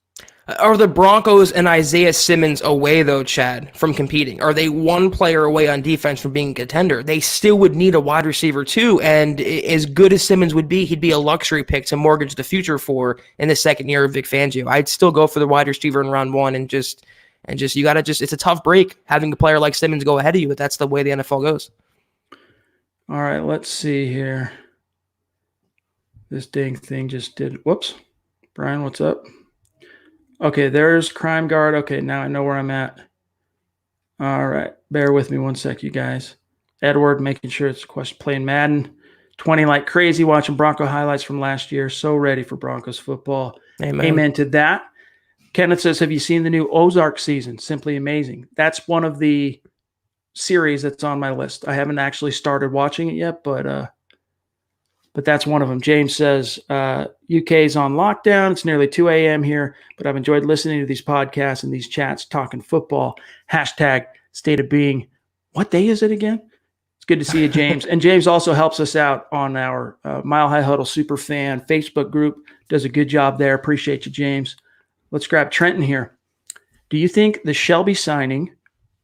Are the Broncos and Isaiah Simmons away, though, Chad, from competing? Are they one player away on defense from being a contender? They still would need a wide receiver, too, and as good as Simmons would be, he'd be a luxury pick to mortgage the future for in the second year of Vic Fangio. I'd still go for the wide receiver in round 1 and just you got to it's a tough break having a player like Simmons go ahead of you, but that's the way the NFL goes. All right, let's see here. This dang thing just did, whoops. Brian, what's up? Okay, there's Crime Guard. Okay, now I know where I'm at. All right, bear with me one sec, you guys. Edward making sure it's a question. Playing Madden 20 like crazy, watching Bronco highlights from last year. So ready for Broncos football. Amen to that. Kenneth says, have you seen the new Ozark season? Simply amazing. That's one of the series that's on my list. I haven't actually started watching it yet, but that's one of them. James says, UK's on lockdown. It's nearly 2 a.m. here, but I've enjoyed listening to these podcasts and these chats talking football. Hashtag state of being. What day is it again? It's good to see you, James. And James also helps us out on our Mile High Huddle Super Fan Facebook group. Does a good job there. Appreciate you, James. Let's grab Trenton here. Do you think the Shelby signing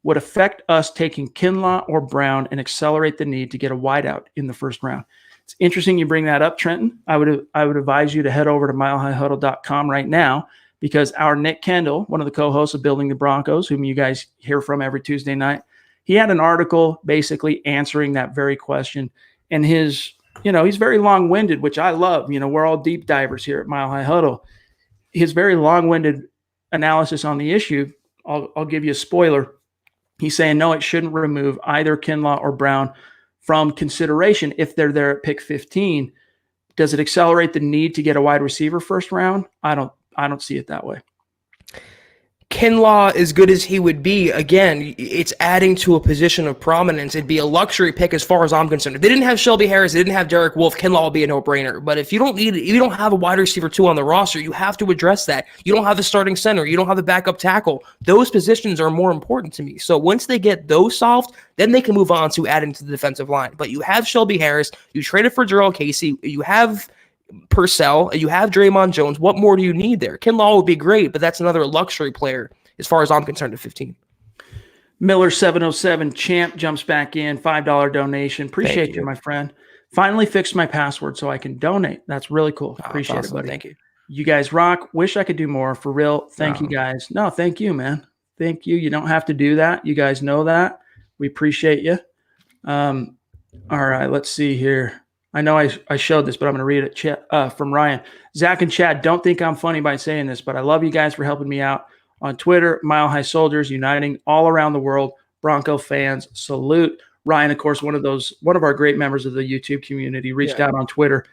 would affect us taking Kinlaw or Brown and accelerate the need to get a wideout in the first round? It's interesting you bring that up, Trenton. I would advise you to head over to milehighhuddle.com right now, because our Nick Kendall, one of the co-hosts of Building the Broncos, whom you guys hear from every Tuesday night, he had an article basically answering that very question. And he's very long-winded, which I love. We're all deep divers here at Mile High Huddle. His very long-winded analysis on the issue, I'll give you a spoiler. He's saying, no, it shouldn't remove either Kinlaw or Brown from consideration if they're there at pick 15. Does it accelerate the need to get a wide receiver first round? I don't see it that way. Kinlaw, as good as he would be, again, it's adding to a position of prominence. It'd be a luxury pick as far as I'm concerned. If they didn't have Shelby Harris, they didn't have Derek Wolfe, Kinlaw would be a no-brainer. But if you don't have a wide receiver 2 on the roster, you have to address that. You don't have a starting center. You don't have a backup tackle. Those positions are more important to me. So once they get those solved, then they can move on to adding to the defensive line. But you have Shelby Harris. You traded for Jarrell Casey. You have Purcell. You have Draymond Jones. What more do you need there? Kinlaw would be great, but that's another luxury player as far as I'm concerned at 15. Miller 707 Champ jumps back in, $5 donation. Appreciate you, my friend. Finally fixed my password so I can donate. That's really cool. Appreciate it, buddy. Thank you. You guys rock. Wish I could do more. For real. Thank you guys. No, thank you, man. Thank you. You don't have to do that. You guys know that. We appreciate you. All right, let's see here. I know I showed this, but I'm going to read it from Ryan. Zach and Chad, don't think I'm funny by saying this, but I love you guys for helping me out on Twitter. Mile High Soldiers uniting all around the world. Bronco fans, salute. Ryan, of course, one of our great members of the YouTube community, reached out on Twitter,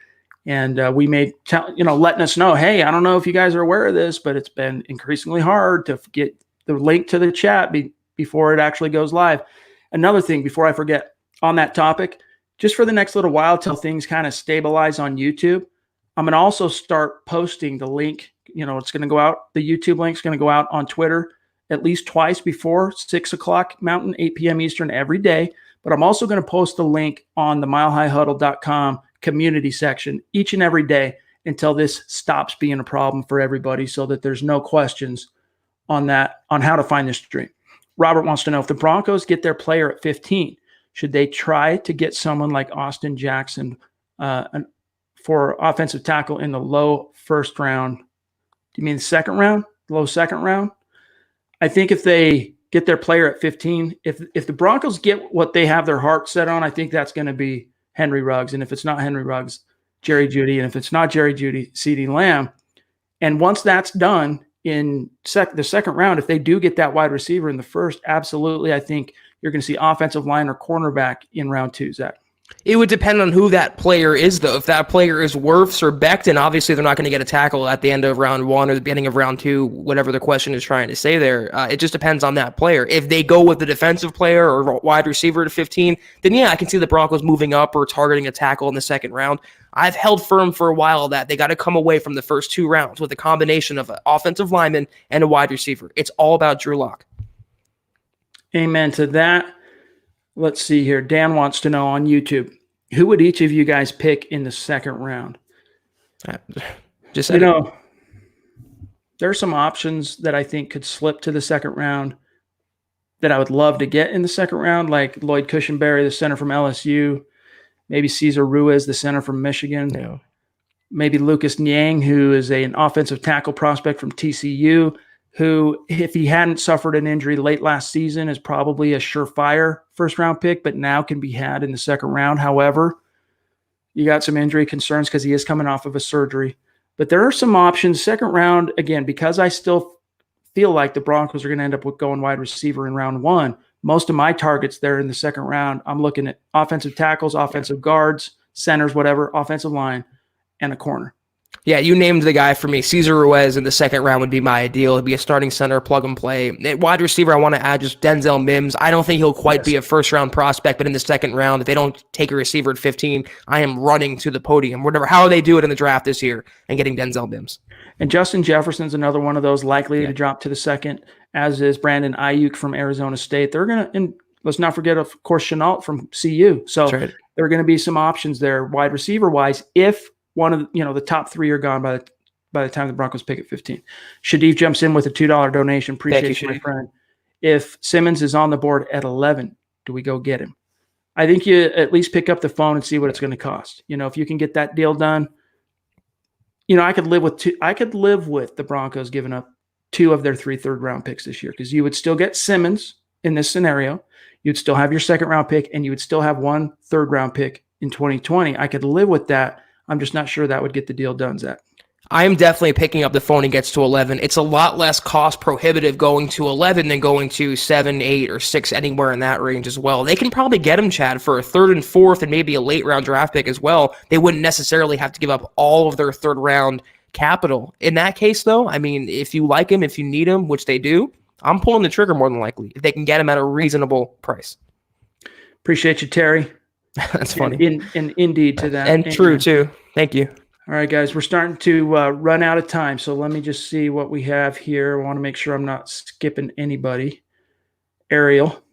and we letting us know, hey, I don't know if you guys are aware of this, but it's been increasingly hard to get the link to the chat before it actually goes live. Another thing, before I forget, on that topic, just for the next little while till things kind of stabilize on YouTube, I'm going to also start posting the link. It's going to go out. The YouTube link's going to go out on Twitter at least twice before 6 o'clock Mountain, 8 p.m. Eastern every day. But I'm also going to post the link on the milehighhuddle.com community section each and every day until this stops being a problem for everybody, so that there's no questions on how to find this stream. Robert wants to know, if the Broncos get their player at 15, should they try to get someone like Austin Jackson for offensive tackle in the low first round? Do you mean the second round? Low second round? I think if they get their player at 15, if the Broncos get what they have their heart set on, I think that's going to be Henry Ruggs. And if it's not Henry Ruggs, Jerry Jeudy. And if it's not Jerry Jeudy, CeeDee Lamb. And once that's done in the second round, if they do get that wide receiver in the first, absolutely, I think you're going to see offensive line or cornerback in round 2, Zach. It would depend on who that player is, though. If that player is Wirfs or Becton, obviously they're not going to get a tackle at the end of round 1 or the beginning of round 2, whatever the question is trying to say there. It just depends on that player. If they go with the defensive player or wide receiver to 15, then yeah, I can see the Broncos moving up or targeting a tackle in the second round. I've held firm for a while that they got to come away from the first 2 rounds with a combination of an offensive lineman and a wide receiver. It's all about Drew Lock. Amen to that. Let's see here. Dan wants to know on YouTube, who would each of you guys pick in the second round? Just there are some options that I think could slip to the second round that I would love to get in the second round, like Lloyd Cushenberry, the center from LSU, maybe Cesar Ruiz, the center from Michigan, maybe Lucas Niang, who is an offensive tackle prospect from TCU, who, if he hadn't suffered an injury late last season, is probably a surefire first-round pick, but now can be had in the second round. However, you got some injury concerns because he is coming off of a surgery. But there are some options. Second round, again, because I still feel like the Broncos are going to end up with going wide receiver in round 1. Most of my targets there in the second round, I'm looking at offensive tackles, offensive guards, centers, whatever, offensive line, and a corner. Yeah, you named the guy for me. Cesar Ruiz in the second round would be my ideal. It'd be a starting center, plug and play. Wide receiver, I want to add just Denzel Mims. I don't think he'll quite be a first-round prospect, but in the second round, if they don't take a receiver at 15, I am running to the podium, whatever, how they do it in the draft this year, and getting Denzel Mims. And Justin Jefferson's another one of those likely to drop to the second, as is Brandon Ayuk from Arizona State. They're going to, and let's not forget, of course, Chenault from CU. So there are going to be some options there, wide receiver-wise, if one of the top 3 are gone by the time the Broncos pick at 15. Shadif jumps in with a $2 donation. Appreciate you, my friend. If Simmons is on the board at 11, do we go get him? I think you at least pick up the phone and see what it's going to cost. If you can get that deal done, I could live with two. I could live with the Broncos giving up 2 of their 3 third-round picks this year, because you would still get Simmons in this scenario. You'd still have your second-round pick, and you would still have 1 third-round pick in 2020. I could live with that. I'm just not sure that would get the deal done, Zach. I am definitely picking up the phone and gets to 11. It's a lot less cost prohibitive going to 11 than going to 7, 8, or 6, anywhere in that range as well. They can probably get him, Chad, for a 3rd and 4th and maybe a late round draft pick as well. They wouldn't necessarily have to give up all of their 3rd round capital. In that case, though, I mean, if you like him, if you need him, which they do, I'm pulling the trigger more than likely if they can get him at a reasonable price. Appreciate you, Terry. That's funny. And indeed to that. And true, too. Thank you. All right, guys, we're starting to run out of time. So let me just see what we have here. I want to make sure I'm not skipping anybody. Ariel,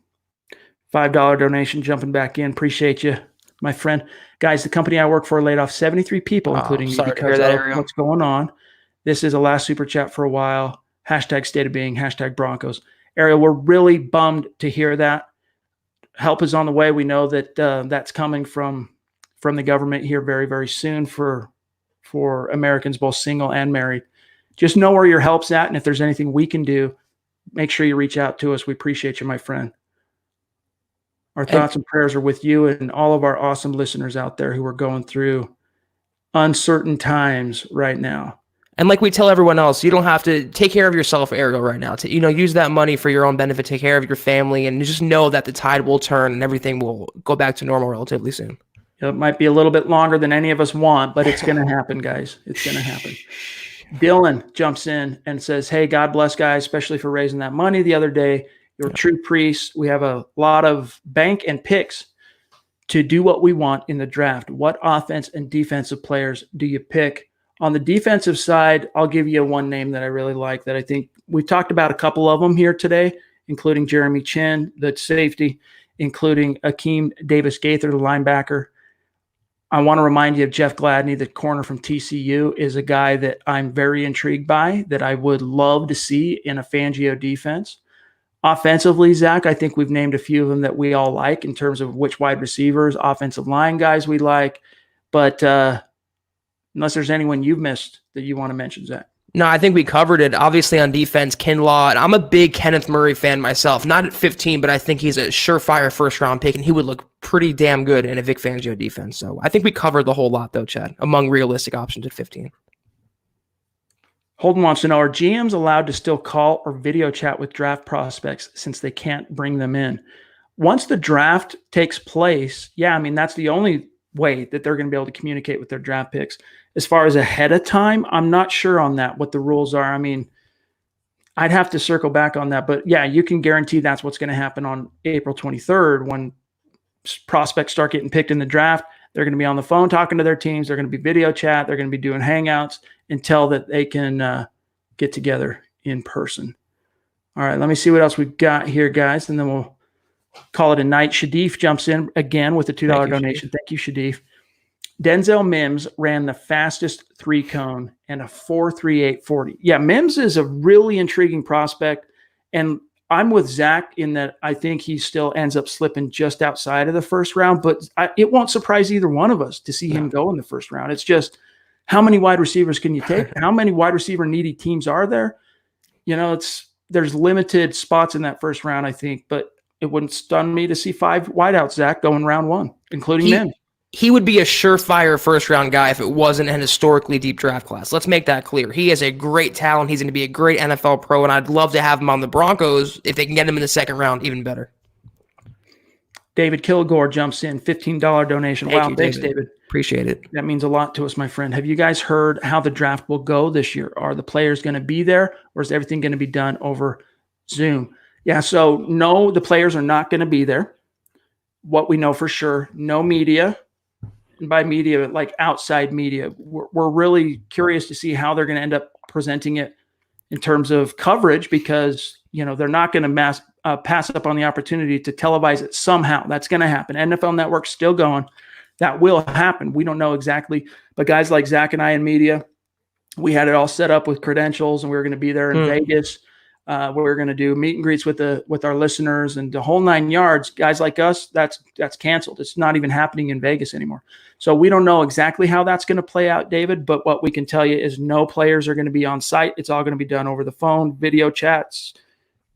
$5 donation, jumping back in. Appreciate you, my friend. Guys, the company I work for laid off 73 people, including you, because of what's going on. This is the last super chat for a while. Hashtag state of being, hashtag Broncos. Ariel, we're really bummed to hear that. Help is on the way. We know that that's coming from the government here very, very soon for Americans, both single and married. Just know where your help's at, and if there's anything we can do, make sure you reach out to us. We appreciate you, my friend. Our thoughts and prayers are with you and all of our awesome listeners out there who are going through uncertain times right now. And like we tell everyone else, you don't have to take care of yourself, Ariel, right now. To, use that money for your own benefit, take care of your family, and just know that the tide will turn and everything will go back to normal relatively soon. It might be a little bit longer than any of us want, but it's going to happen, guys. It's going to happen. Dylan jumps in and says, hey, God bless, guys, especially for raising that money the other day. You're a true priest. We have a lot of bank and picks to do what we want in the draft. What offense and defensive players do you pick? On the defensive side, I'll give you one name that I really like that I think we've talked about a couple of them here today, including Jeremy Chin, the safety, including Akeem Davis-Gaither, the linebacker. I want to remind you of Jeff Gladney, the corner from TCU, is a guy that I'm very intrigued by, that I would love to see in a Fangio defense. Offensively, Zach, I think we've named a few of them that we all like in terms of which wide receivers, offensive line guys we like. But unless there's anyone you've missed that you want to mention, Zach. No, I think we covered it. Obviously on defense, Kinlaw. And I'm a big Kenneth Murray fan myself. Not at 15, but I think he's a surefire first-round pick, and he would look pretty damn good in a Vic Fangio defense. So I think we covered the whole lot, though, Chad, among realistic options at 15. Holden wants to know, are GMs allowed to still call or video chat with draft prospects since they can't bring them in? Once the draft takes place, yeah, I mean, that's the only way that they're going to be able to communicate with their draft picks. As far as ahead of time, I'm not sure on that, what the rules are. I mean, I'd have to circle back on that. But yeah, you can guarantee that's what's going to happen on April 23rd when prospects start getting picked in the draft. They're going to be on the phone talking to their teams. They're going to be video chat. They're going to be doing hangouts until that they can get together in person. All right, let me see what else we've got here, guys, and then we'll call it a night. Shadif jumps in again with a $2 donation. Thank you, Shadif. Denzel Mims ran the fastest 3-cone and a 4.3840. Yeah, Mims is a really intriguing prospect, and I'm with Zach in that I think he still ends up slipping just outside of the first round, but it won't surprise either one of us to see him go in the first round. It's just, how many wide receivers can you take? How many wide receiver needy teams are there? There's limited spots in that first round, I think, but it wouldn't stun me to see 5 wideouts, Zach, going round 1, including Mims. he would be a surefire first-round guy if it wasn't an historically deep draft class. Let's make that clear. He is a great talent. He's going to be a great NFL pro, and I'd love to have him on the Broncos. If they can get him in the second round, even better. David Kilgore jumps in, $15 donation. Thank you, thanks, David. Appreciate it. That means a lot to us, my friend. Have you guys heard how the draft will go this year? Are the players going to be there, or is everything going to be done over Zoom? Yeah, so no, the players are not going to be there. What we know for sure, no media. And by media, like outside media. We're really curious to see how they're going to end up presenting it in terms of coverage, because they're not going to pass up on the opportunity to televise it somehow. That's going to happen. NFL Network's still going. That will happen. We don't know exactly, but guys like Zach and I in media, we had it all set up with credentials, and we were going to be there in Vegas. Where we're going to do meet and greets with our listeners and the whole 9 yards. Guys like us, that's canceled. It's not even happening in Vegas anymore. So we don't know exactly how that's going to play out, David, but what we can tell you is no players are going to be on site. It's all going to be done over the phone, video chats,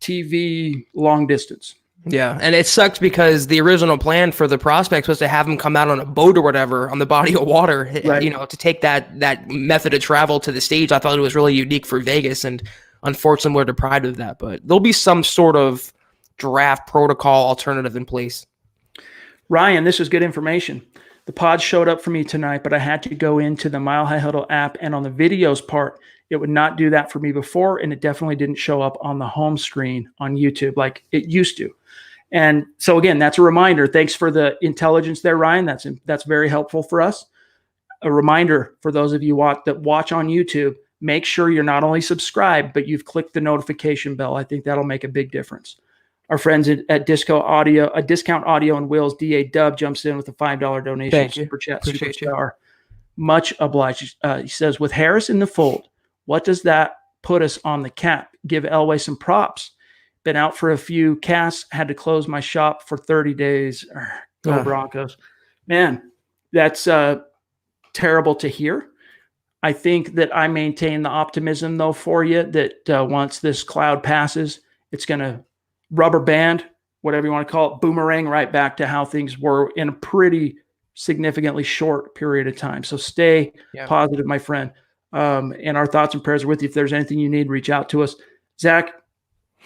TV, long distance. Yeah, and it sucked because the original plan for the prospects was to have them come out on a boat or whatever on the body of water, right. To take that method of travel to the stage. I thought it was really unique for Vegas, and unfortunately, we're deprived of that, but there'll be some sort of draft protocol alternative in place. Ryan, this is good information. The pod showed up for me tonight, but I had to go into the Mile High Huddle app, and on the videos part, it would not do that for me before, and it definitely didn't show up on the home screen on YouTube like it used to. And so again, that's a reminder. Thanks for the intelligence there, Ryan. That's very helpful for us. A reminder for those of you that watch on YouTube, make sure you're not only subscribed, but you've clicked the notification bell. I think that'll make a big difference. Our friends at Discount Audio and Wills, DA Dub jumps in with a $5 donation. Thank you. Super chat, Appreciate superstar. Much obliged. He says, with Harris in the fold, what does that put us on the cap? Give Elway some props. Been out for a few casts, had to close my shop for 30 days. Go Broncos. Man, that's terrible to hear. I think that I maintain the optimism, though, for you that once this cloud passes, it's going to rubber band, whatever you want to call it, boomerang right back to how things were in a pretty significantly short period of time. So stay positive, my friend. And our thoughts and prayers are with you. If there's anything you need, reach out to us. Zach,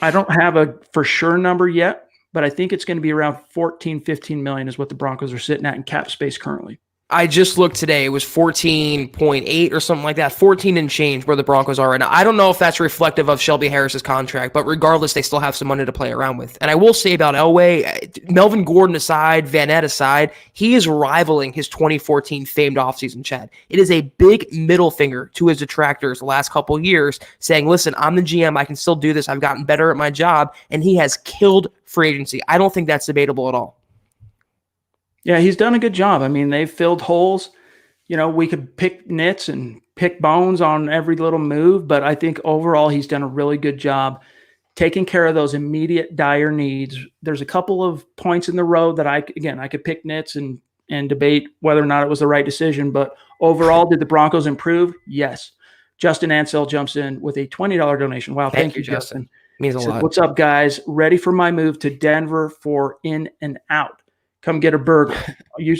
I don't have a for sure number yet, but I think it's going to be around 14, 15 million is what the Broncos are sitting at in cap space currently. I just looked today. It was 14.8 or something like that, 14 and change where the Broncos are right now. I don't know if that's reflective of Shelby Harris's contract, but regardless, they still have some money to play around with. And I will say about Elway, Melvin Gordon aside, Van Ness aside, he is rivaling his 2014 famed offseason, Chad. It is a big middle finger to his detractors the last couple of years saying, listen, I'm the GM. I can still do this. I've gotten better at my job. And he has killed free agency. I don't think that's debatable at all. Yeah, he's done a good job. I mean, they've filled holes. We could pick nits and pick bones on every little move, but I think overall he's done a really good job taking care of those immediate dire needs. There's a couple of points in the road that I could pick nits and debate whether or not it was the right decision, but overall, did the Broncos improve? Yes. Justin Ansell jumps in with a $20 donation. Wow, thank you, Justin. Means a lot. What's up, guys? Ready for my move to Denver for In-N-Out. Come get a burger.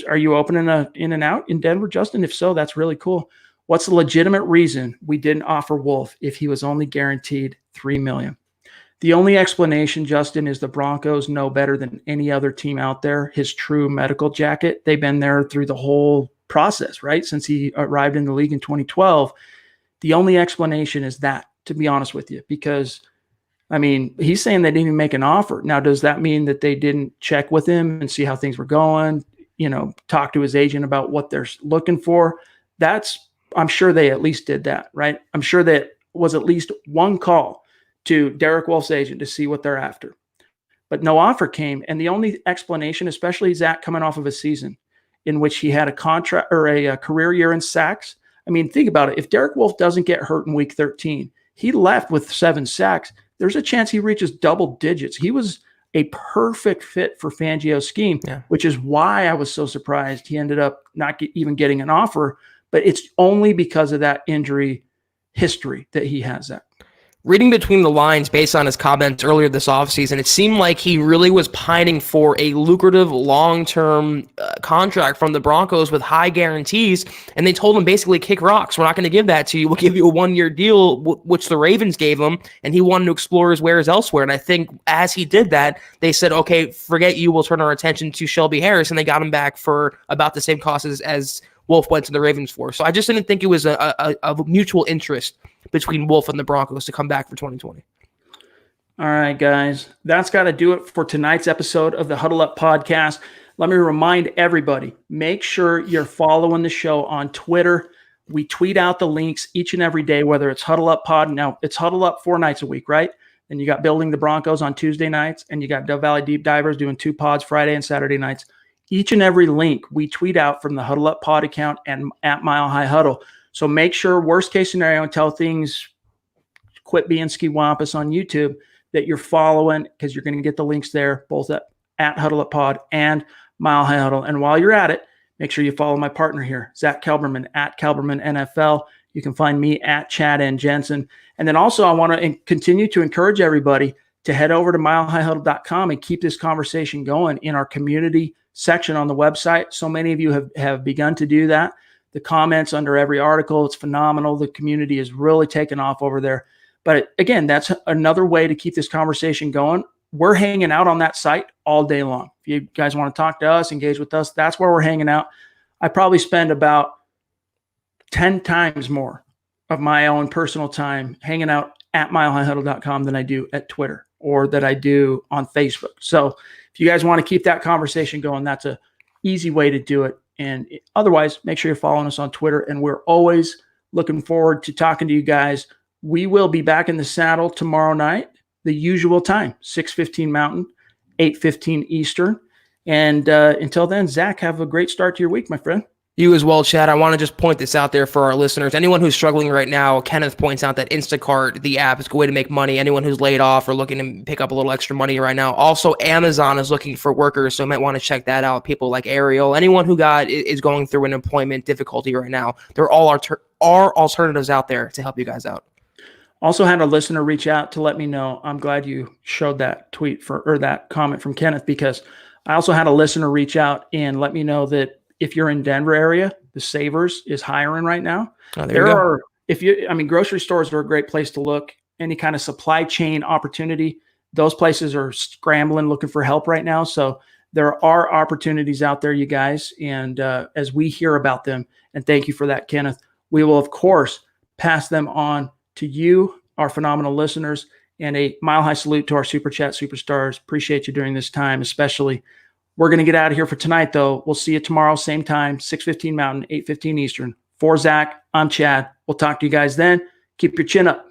Are you opening a In-N-Out in Denver, Justin? If so, that's really cool. What's the legitimate reason we didn't offer Wolfe if he was only guaranteed $3 million? The only explanation, Justin, is the Broncos know better than any other team out there his true medical jacket. They've been there through the whole process, right? Since he arrived in the league in 2012. The only explanation is that, to be honest with you, because he's saying they didn't even make an offer. Now, does that mean that they didn't check with him and see how things were going? Talk to his agent about what they're looking for? I'm sure they at least did that, right? I'm sure that was at least one call to Derek Wolfe's agent to see what they're after. But no offer came. And the only explanation, especially Zach coming off of a season in which he had a contract or a career year in sacks. Think about it. If Derek Wolfe doesn't get hurt in week 13, he left with 7 sacks. There's a chance he reaches double digits. He was a perfect fit for Fangio's scheme, which is why I was so surprised he ended up not even getting an offer. But it's only because of that injury history that he has that. Reading between the lines based on his comments earlier this offseason, it seemed like he really was pining for a lucrative long-term contract from the Broncos with high guarantees, and they told him basically, kick rocks. We're not going to give that to you. We'll give you a one-year deal, which the Ravens gave him, and he wanted to explore his wares elsewhere. And I think as he did that, they said, okay, forget you. We'll turn our attention to Shelby Harris, and they got him back for about the same cost as Wolfe went to the Ravens for. So I just didn't think it was a mutual interest between Wolfe and the Broncos to come back for 2020. All right, guys, that's got to do it for tonight's episode of the Huddle Up podcast. Let me remind everybody, make sure you're following the show on Twitter. We tweet out the links each and every day, whether it's Huddle Up Pod. Now, it's Huddle Up 4 nights a week, right? And you got Building the Broncos on Tuesday nights, and you got Dove Valley Deep Divers doing 2 pods Friday and Saturday nights. Each and every link we tweet out from the Huddle Up Pod account and at Mile High Huddle. So make sure, worst case scenario, until things quit being ski-wampus on YouTube, that you're following, because you're going to get the links there, both at Huddle Up Pod and Mile High Huddle. And while you're at it, make sure you follow my partner here, Zack Kelberman, at Kelberman NFL. You can find me at Chad and Jensen. And then also I want to continue to encourage everybody to head over to milehighhuddle.com and keep this conversation going in our community section on the website. So many of you have begun to do that. The comments under every article, it's phenomenal. The community is really taken off over there. But again, that's another way to keep this conversation going. We're hanging out on that site all day long. If you guys want to talk to us, engage with us, that's where we're hanging out. I probably spend about 10 times more of my own personal time hanging out at milehighhuddle.com than I do at Twitter or that I do on Facebook. So if you guys want to keep that conversation going, that's a easy way to do it. And otherwise, make sure you're following us on Twitter. And we're always looking forward to talking to you guys. We will be back in the saddle tomorrow night, the usual time, 6:15 Mountain, 8:15 Eastern. And until then, Zach, have a great start to your week, my friend. You as well, Chad. I want to just point this out there for our listeners. Anyone who's struggling right now, Kenneth points out that Instacart, the app, is a good way to make money. Anyone who's laid off or looking to pick up a little extra money right now. Also, Amazon is looking for workers, so you might want to check that out. People like Ariel, anyone who is going through an employment difficulty right now, there are alternatives out there to help you guys out. Also had a listener reach out to let me know. I'm glad you showed that tweet or that comment from Kenneth, because I also had a listener reach out and let me know that if you're in Denver area, the Savers is hiring right now. Oh, grocery stores are a great place to look. Any kind of supply chain opportunity, those places are scrambling, looking for help right now. So there are opportunities out there, you guys. And as we hear about them, and thank you for that, Kenneth, we will, of course, pass them on to you, our phenomenal listeners, and a mile high salute to our Super Chat superstars. Appreciate you during this time, especially. We're going to get out of here for tonight, though. We'll see you tomorrow, same time, 6:15 Mountain, 8:15 Eastern. For Zach, I'm Chad. We'll talk to you guys then. Keep your chin up.